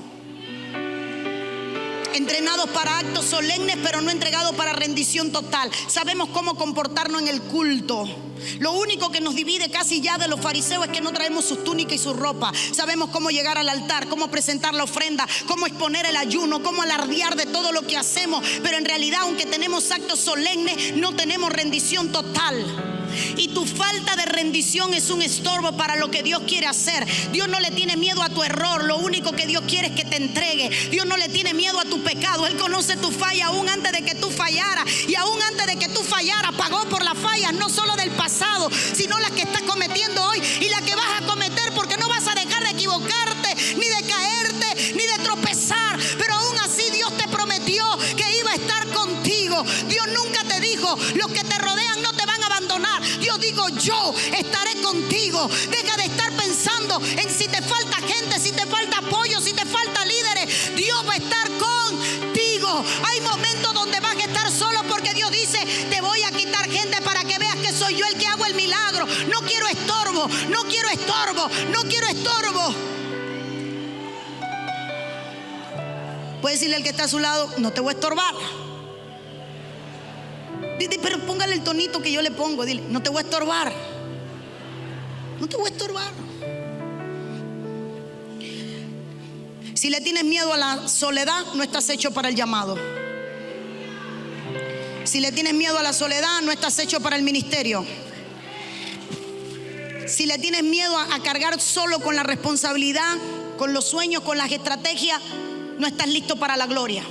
Entrenados para actos solemnes, pero no entregados para rendición total. Sabemos cómo comportarnos en el culto. Lo único que nos divide casi ya de los fariseos es que no traemos sus túnicas y su ropa. Sabemos cómo llegar al altar, cómo presentar la ofrenda, cómo exponer el ayuno, cómo alardear de todo lo que hacemos. Pero en realidad, aunque tenemos actos solemnes, no tenemos rendición total. Y tu falta de rendición es un estorbo para lo que Dios quiere hacer. Dios no le tiene miedo a tu error. Lo único que Dios quiere es que te entregue. Dios no le tiene miedo a tu pecado. Él conoce tu falla aún antes de que tú fallaras. Y aún antes de que tú fallaras, pagó por las fallas, no solo del pasado, sino las que estás cometiendo hoy y las que vas a cometer, porque no vas a dejar de equivocarte, ni de caerte, ni de tropezar. Pero aún así Dios te prometió que iba a estar contigo. Dios nunca te dijo, los que te rodean no te van a abandonar. Dios dijo, yo estaré contigo. Deja de estar pensando en si te falta gente, si te falta apoyo, si te falta líderes. Dios va a estar contigo. Hay momentos donde vas a estar solo, porque Dios dice, te voy a quitar gente para que veas que soy yo el que hago el milagro. No quiero estorbo, no quiero estorbo, no quiero estorbo. Puede decirle al que está a su lado, no te voy a estorbar. Pero póngale el tonito que yo le pongo. Dile, no te voy a estorbar. No te voy a estorbar. Si le tienes miedo a la soledad, no estás hecho para el llamado. Si le tienes miedo a la soledad, no estás hecho para el ministerio. Si le tienes miedo a cargar solo con la responsabilidad, con los sueños, con las estrategias, no estás listo para la gloria.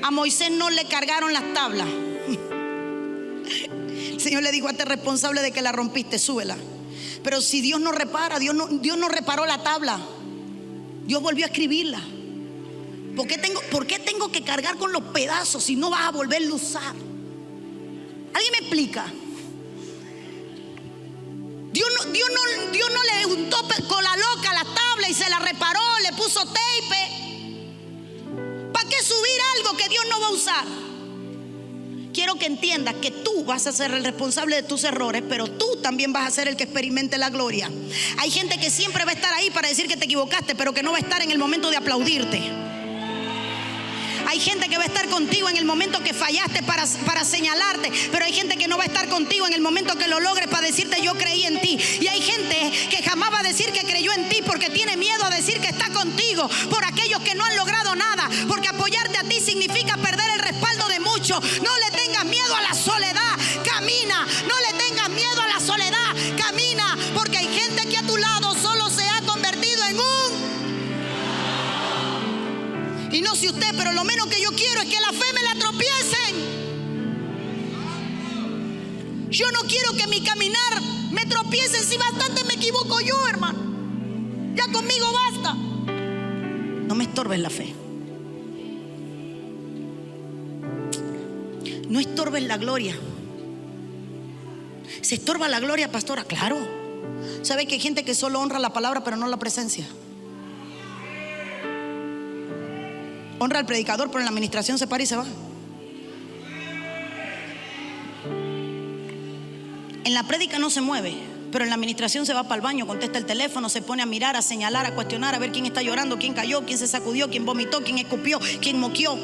A Moisés no le cargaron las tablas. El Señor le dijo, hazte responsable de que la rompiste, súbela. Pero si Dios no repara, Dios no reparó la tabla. Dios volvió a escribirla. ¿Por qué tengo que cargar con los pedazos si no vas a volverlo a usar? ¿Alguien me explica? Dios no le untó con la loca la tabla y se la reparó, le puso tape. ¿Para qué subir algo que Dios no va a usar? Quiero que entiendas que tú vas a ser el responsable de tus errores, pero tú también vas a ser el que experimente la gloria. Hay gente que siempre va a estar ahí para decir que te equivocaste, pero que no va a estar en el momento de aplaudirte. Hay gente que va a estar contigo en el momento que fallaste para señalarte, pero hay gente que no va a estar contigo en el momento que lo logres para decirte yo creí en ti. Y hay gente que jamás va a decir que creyó en ti porque tiene miedo a decir que está contigo por aquellos que no han logrado nada, porque apoyarte a ti significa perder el respaldo de muchos. No le tengas miedo a la soledad, camina. No le tengas miedo a la soledad, camina, porque hay gente que a tu lado solo se ha convertido en y no sé usted, pero lo menos que yo quiero es que la fe me la tropiecen. Yo no quiero que mi caminar me tropiecen. Si bastante me equivoco yo, hermano. Ya conmigo basta. No me estorbes la fe. No estorbes la gloria. ¿Se estorba la gloria, pastora? Claro. ¿Sabe que hay gente que solo honra la palabra pero no la presencia? Honra al predicador, pero en la administración se para y se va. En la prédica no se mueve, pero en la administración se va para el baño, contesta el teléfono, se pone a mirar, a señalar, a cuestionar, a ver quién está llorando, quién cayó, quién se sacudió, quién vomitó, quién escupió, quién moqueó,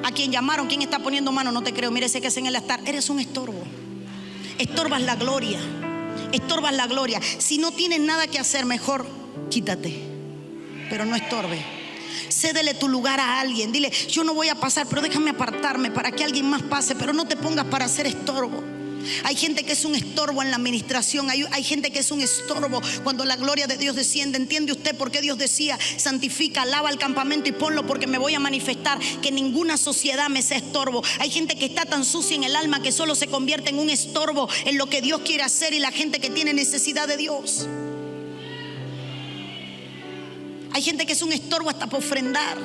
a quién llamaron, quién está poniendo mano. No te creo, mire, sé que es en el altar. Eres un estorbo. Estorbas la gloria. Estorbas la gloria. Si no tienes nada que hacer, mejor quítate, pero no estorbe. Cédele tu lugar a alguien. Dile, yo no voy a pasar, pero déjame apartarme para que alguien más pase, pero no te pongas para hacer estorbo. Hay gente que es un estorbo en la administración. Hay gente que es un estorbo cuando la gloria de Dios desciende. ¿Entiende usted por qué Dios decía: santifica, lava el campamento y ponlo, porque me voy a manifestar? Que ninguna sociedad me sea estorbo. Hay gente que está tan sucia en el alma que solo se convierte en un estorbo en lo que Dios quiere hacer, y la gente que tiene necesidad de Dios. Hay gente que es un estorbo hasta para ofrendar,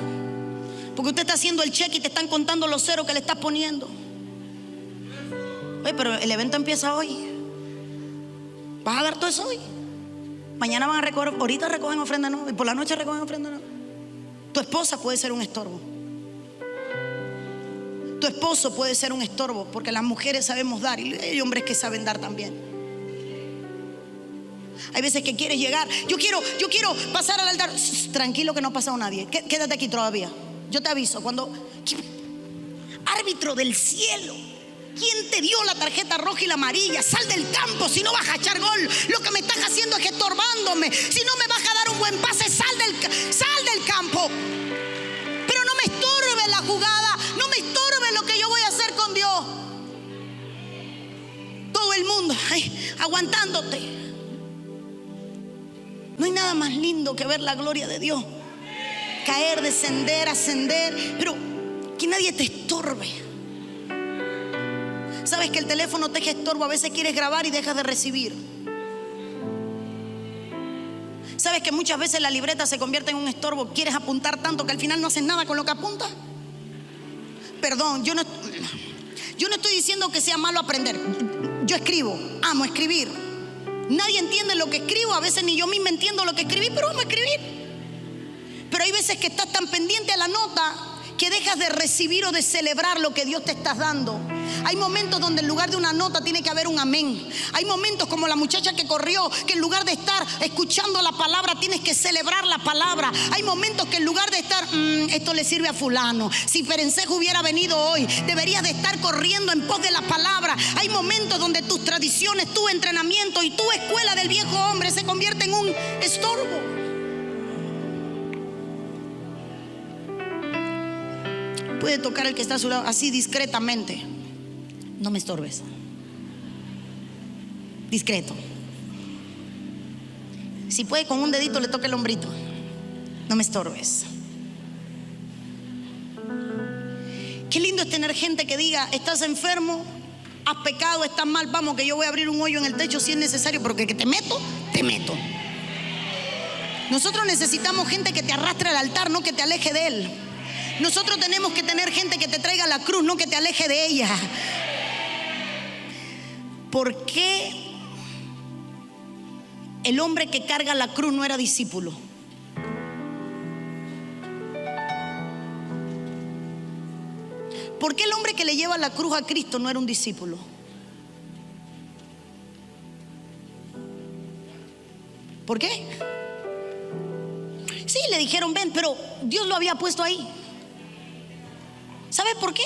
porque usted está haciendo el cheque y te están contando los ceros que le estás poniendo. Oye, pero el evento empieza hoy. ¿Vas a dar todo eso hoy? Mañana van a recoger, ahorita recogen ofrenda, no, y por la noche recogen ofrenda, no. Tu esposa puede ser un estorbo. Tu esposo puede ser un estorbo, porque las mujeres sabemos dar y hay hombres que saben dar también. Hay veces que quieres llegar, yo quiero pasar al altar. Tranquilo, que no ha pasado nadie. Quédate aquí todavía. Yo te aviso cuando. Árbitro del cielo, ¿quién te dio la tarjeta roja y la amarilla? Sal del campo si no vas a echar gol. Lo que me estás haciendo es estorbándome. Si no me vas a dar un buen pase, sal del campo. Pero no me estorbe la jugada, no me estorbe lo que yo voy a hacer con Dios. Todo el mundo aguantándote. No hay nada más lindo que ver la gloria de Dios. Caer, descender, ascender, pero que nadie te estorbe. Sabes que el teléfono te estorba. A veces quieres grabar y dejas de recibir. Sabes que muchas veces la libreta se convierte en un estorbo. Quieres apuntar tanto que al final no haces nada con lo que apuntas. Perdón, yo no estoy diciendo que sea malo aprender. Yo escribo, amo escribir. Nadie entiende lo que escribo. A veces ni yo misma entiendo lo que escribí, pero amo escribir. Pero hay veces que estás tan pendiente a la nota que dejas de recibir o de celebrar lo que Dios te está dando. Hay momentos donde en lugar de una nota tiene que haber un amén. Hay momentos como la muchacha que corrió, que en lugar de estar escuchando la palabra tienes que celebrar la palabra. Hay momentos que en lugar de estar esto le sirve a fulano, si Perencejo hubiera venido hoy, deberías de estar corriendo en pos de la palabra. Hay momentos donde tus tradiciones, tu entrenamiento y tu escuela del viejo hombre se convierte en un estorbo. Puede tocar el que está a su lado así discretamente. No me estorbes. Discreto. Si puede, con un dedito le toca el hombrito. No me estorbes. Qué lindo es tener gente que diga: estás enfermo, has pecado, estás mal, vamos que yo voy a abrir un hoyo en el techo si es necesario, porque que te meto, te meto. Nosotros necesitamos gente que te arrastre al altar, no que te aleje de él. Nosotros tenemos que tener gente que te traiga la cruz, no que te aleje de ella. ¿Por qué el hombre que carga la cruz no era discípulo? ¿Por qué el hombre que le lleva la cruz a Cristo no era un discípulo? ¿Por qué? Sí, le dijeron ven, pero Dios lo había puesto ahí. ¿Sabe por qué?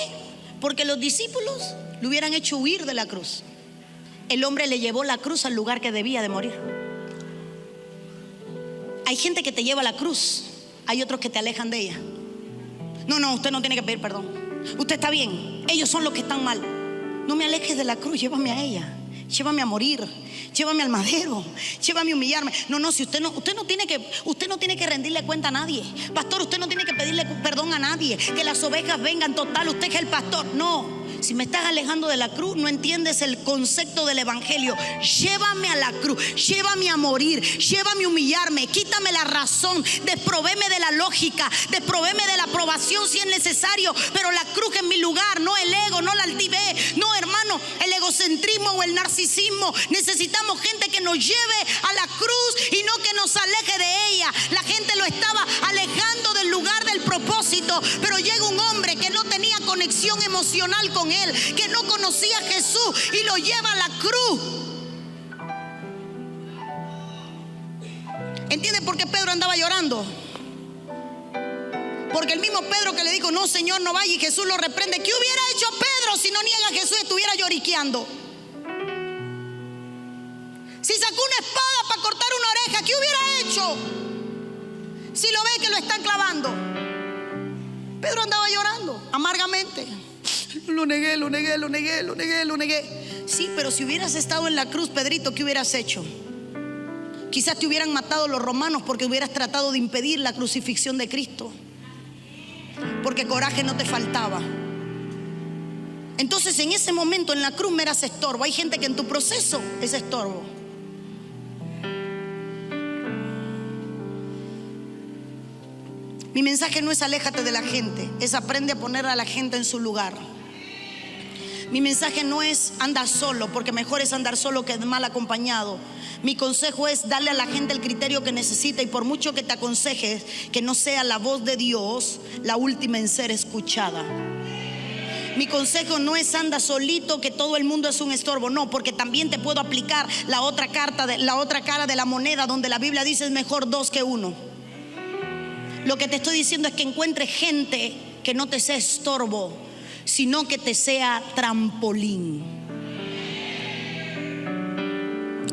Porque los discípulos lo hubieran hecho huir de la cruz. El hombre le llevó la cruz al lugar que debía de morir. Hay gente que te lleva la cruz, hay otros que te alejan de ella. No, usted no tiene que pedir perdón. Usted está bien, ellos son los que están mal. No me alejes de la cruz, llévame a ella. Llévame a morir, llévame al madero, llévame a humillarme. No, si usted no tiene que rendirle cuenta a nadie. Pastor, usted no tiene que pedirle perdón a nadie. Que las ovejas vengan, total, usted es el pastor. No, si me estás alejando de la cruz, no entiendes el concepto del evangelio. Llévame a la cruz, llévame a morir, llévame a humillarme, quítame la razón, desprovéme de la lógica, desprovéme de la aprobación si es necesario, pero la cruz es mi lugar, no el ego, no la altivez, no, hermano, el egocentrismo o el narcisismo. Necesitamos gente que nos lleve a la cruz y no que nos aleje de ella. La gente lo estaba alejando del lugar del propósito. propósito, pero llega un hombre que no tenía conexión emocional con él, que no conocía a Jesús y lo lleva a la cruz. ¿Entiendes por qué Pedro andaba llorando? Porque el mismo Pedro que le dijo, no, Señor, no vaya, y Jesús lo reprende. ¿Qué hubiera hecho Pedro si no niega a Jesús y estuviera lloriqueando? Si sacó una espada para cortar una oreja, ¿qué hubiera hecho? Si lo ve que lo están clavando. Pedro andaba llorando amargamente. Lo negué. Sí, pero si hubieras estado en la cruz, Pedrito, ¿qué hubieras hecho? Quizás te hubieran matado los romanos porque hubieras tratado de impedir la crucifixión de Cristo. Porque coraje no te faltaba. Entonces en ese momento en la cruz me eras estorbo. Hay gente que en tu proceso es estorbo. Mi mensaje no es aléjate de la gente, es aprende a poner a la gente en su lugar. Mi mensaje no es anda solo, porque mejor es andar solo que mal acompañado. Mi consejo es darle a la gente el criterio que necesita, y por mucho que te aconsejes, que no sea la voz de Dios la última en ser escuchada. Mi consejo no es anda solito, que todo el mundo es un estorbo. No, porque también te puedo aplicar la otra cara de la moneda, donde la Biblia dice es mejor dos que uno. Lo que te estoy diciendo es que encuentres gente que no te sea estorbo, sino que te sea trampolín.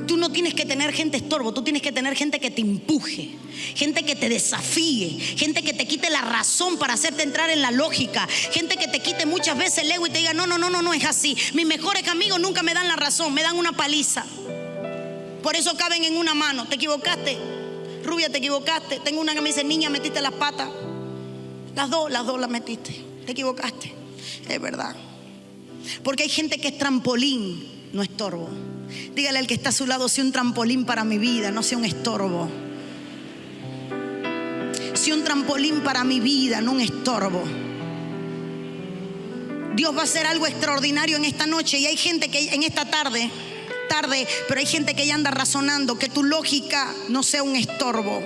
Tú no tienes que tener gente estorbo, tú tienes que tener gente que te empuje, gente que te desafíe, gente que te quite la razón para hacerte entrar en la lógica, gente que te quite muchas veces el ego y te diga no es así. Mis mejores amigos nunca me dan la razón, me dan una paliza. Por eso caben en una mano. Te equivocaste, rubia, te equivocaste. Tengo una que me dice, niña, metiste las patas. Las dos las metiste. Te equivocaste. Es verdad. Porque hay gente que es trampolín, no estorbo. Dígale al que está a su lado, sea un trampolín para mi vida, no sea un estorbo. Sea un trampolín para mi vida, no un estorbo. Dios va a hacer algo extraordinario en esta noche. Y hay gente que en esta tarde, pero hay gente que ya anda razonando. Que tu lógica no sea un estorbo.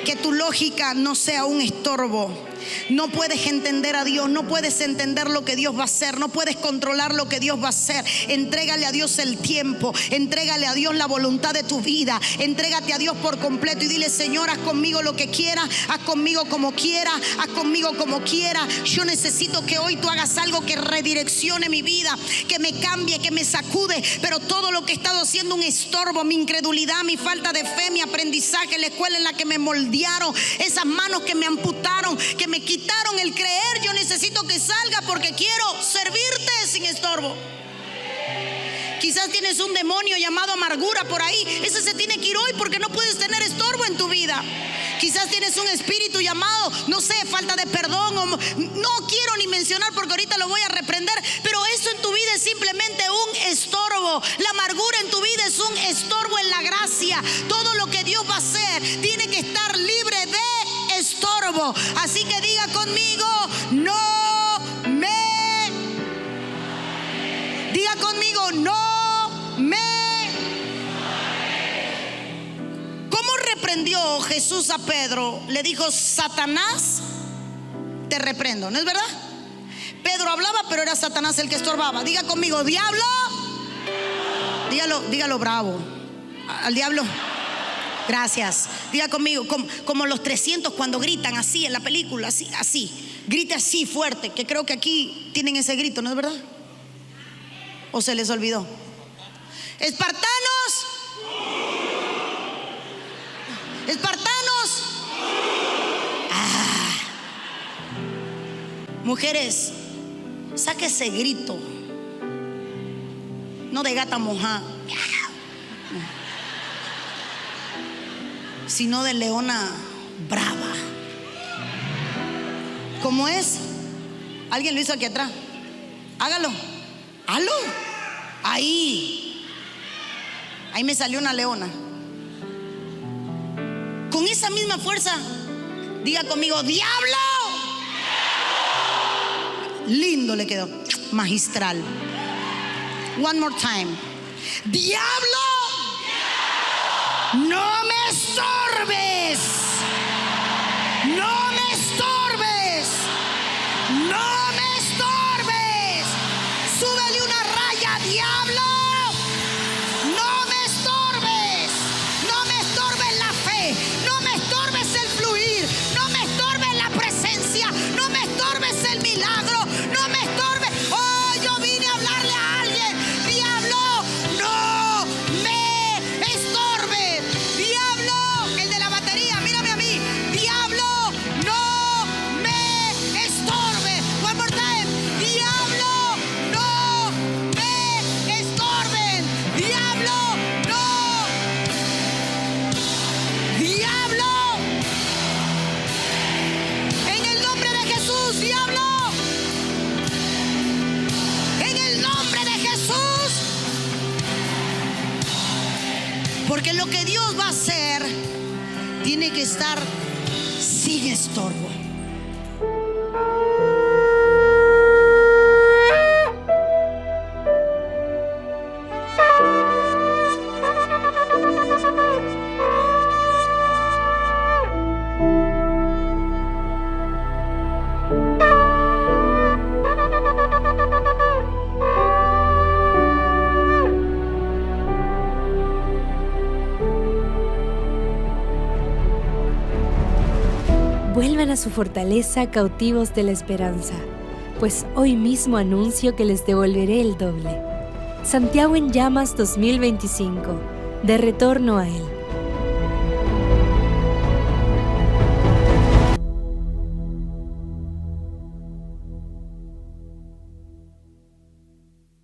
Que tu lógica no sea un estorbo. No puedes entender a Dios, no puedes entender lo que Dios va a hacer, no puedes controlar lo que Dios va a hacer. Entrégale a Dios el tiempo, entrégale a Dios la voluntad de tu vida, entrégate a Dios por completo y dile, Señor, haz conmigo lo que quieras, haz conmigo como quieras, haz conmigo como quieras. Yo necesito que hoy tú hagas algo que redireccione mi vida, que me cambie, que me sacude. Pero todo lo que he estado haciendo un estorbo, mi incredulidad, mi falta de fe, mi aprendizaje, la escuela en la que me moldearon, esas manos que me amputaron, que me quitaron el creer, yo necesito que salga porque quiero servirte sin estorbo. Quizás tienes un demonio llamado amargura por ahí. Ese se tiene que ir hoy porque no puedes tener estorbo en tu vida. Quizás tienes un espíritu llamado, no sé, falta de perdón, o no quiero ni mencionar porque ahorita lo voy a reprender, pero eso en tu vida es simplemente un estorbo. La amargura en tu vida es un estorbo en la gracia. Todo lo que Dios va a hacer tiene que estar libre de estorbo. Así que diga conmigo, diga conmigo, ¿Cómo reprendió Jesús a Pedro? Le dijo, Satanás, te reprendo, ¿no es verdad? Pedro hablaba, pero era Satanás el que estorbaba. Diga conmigo, diablo. Dígalo bravo. Al diablo. Gracias. Diga conmigo, como los 300 cuando gritan así en la película, así. Grite así fuerte, que creo que aquí tienen ese grito, ¿no es verdad? ¿O se les olvidó? Espartanos. Espartanos. Mujeres, saque ese grito. No de gata mojada, sino de leona brava. ¿Cómo es? Alguien lo hizo aquí atrás. Hágalo. ¿Aló? Ahí me salió una leona. Con esa misma fuerza, diga conmigo, diablo. Lindo le quedó, magistral. One more time. Diablo, no me estorbes. No me estorbes. No me estorbes. Súbele una raya, diablo. No me estorbes. No me estorbes la fe. No me estorbes el fluir. No me estorbes la presencia. No me estorbes el milagro. No me estorbes. Oh, yo vine a hablarle a alguien. Diablo, no me estorbes. Diablo, el de la batería, mírame a mí. Diablo, no me estorbes. One more time. Diablo, no me estorben. Diablo, no. Diablo. En el nombre de Jesús, diablo. En el nombre de Jesús. Porque lo que Dios va a hacer tiene que estar sin estorbo. Vuelvan a su fortaleza, cautivos de la esperanza, pues hoy mismo anuncio que les devolveré el doble. Santiago en Llamas 2025, de retorno a Él.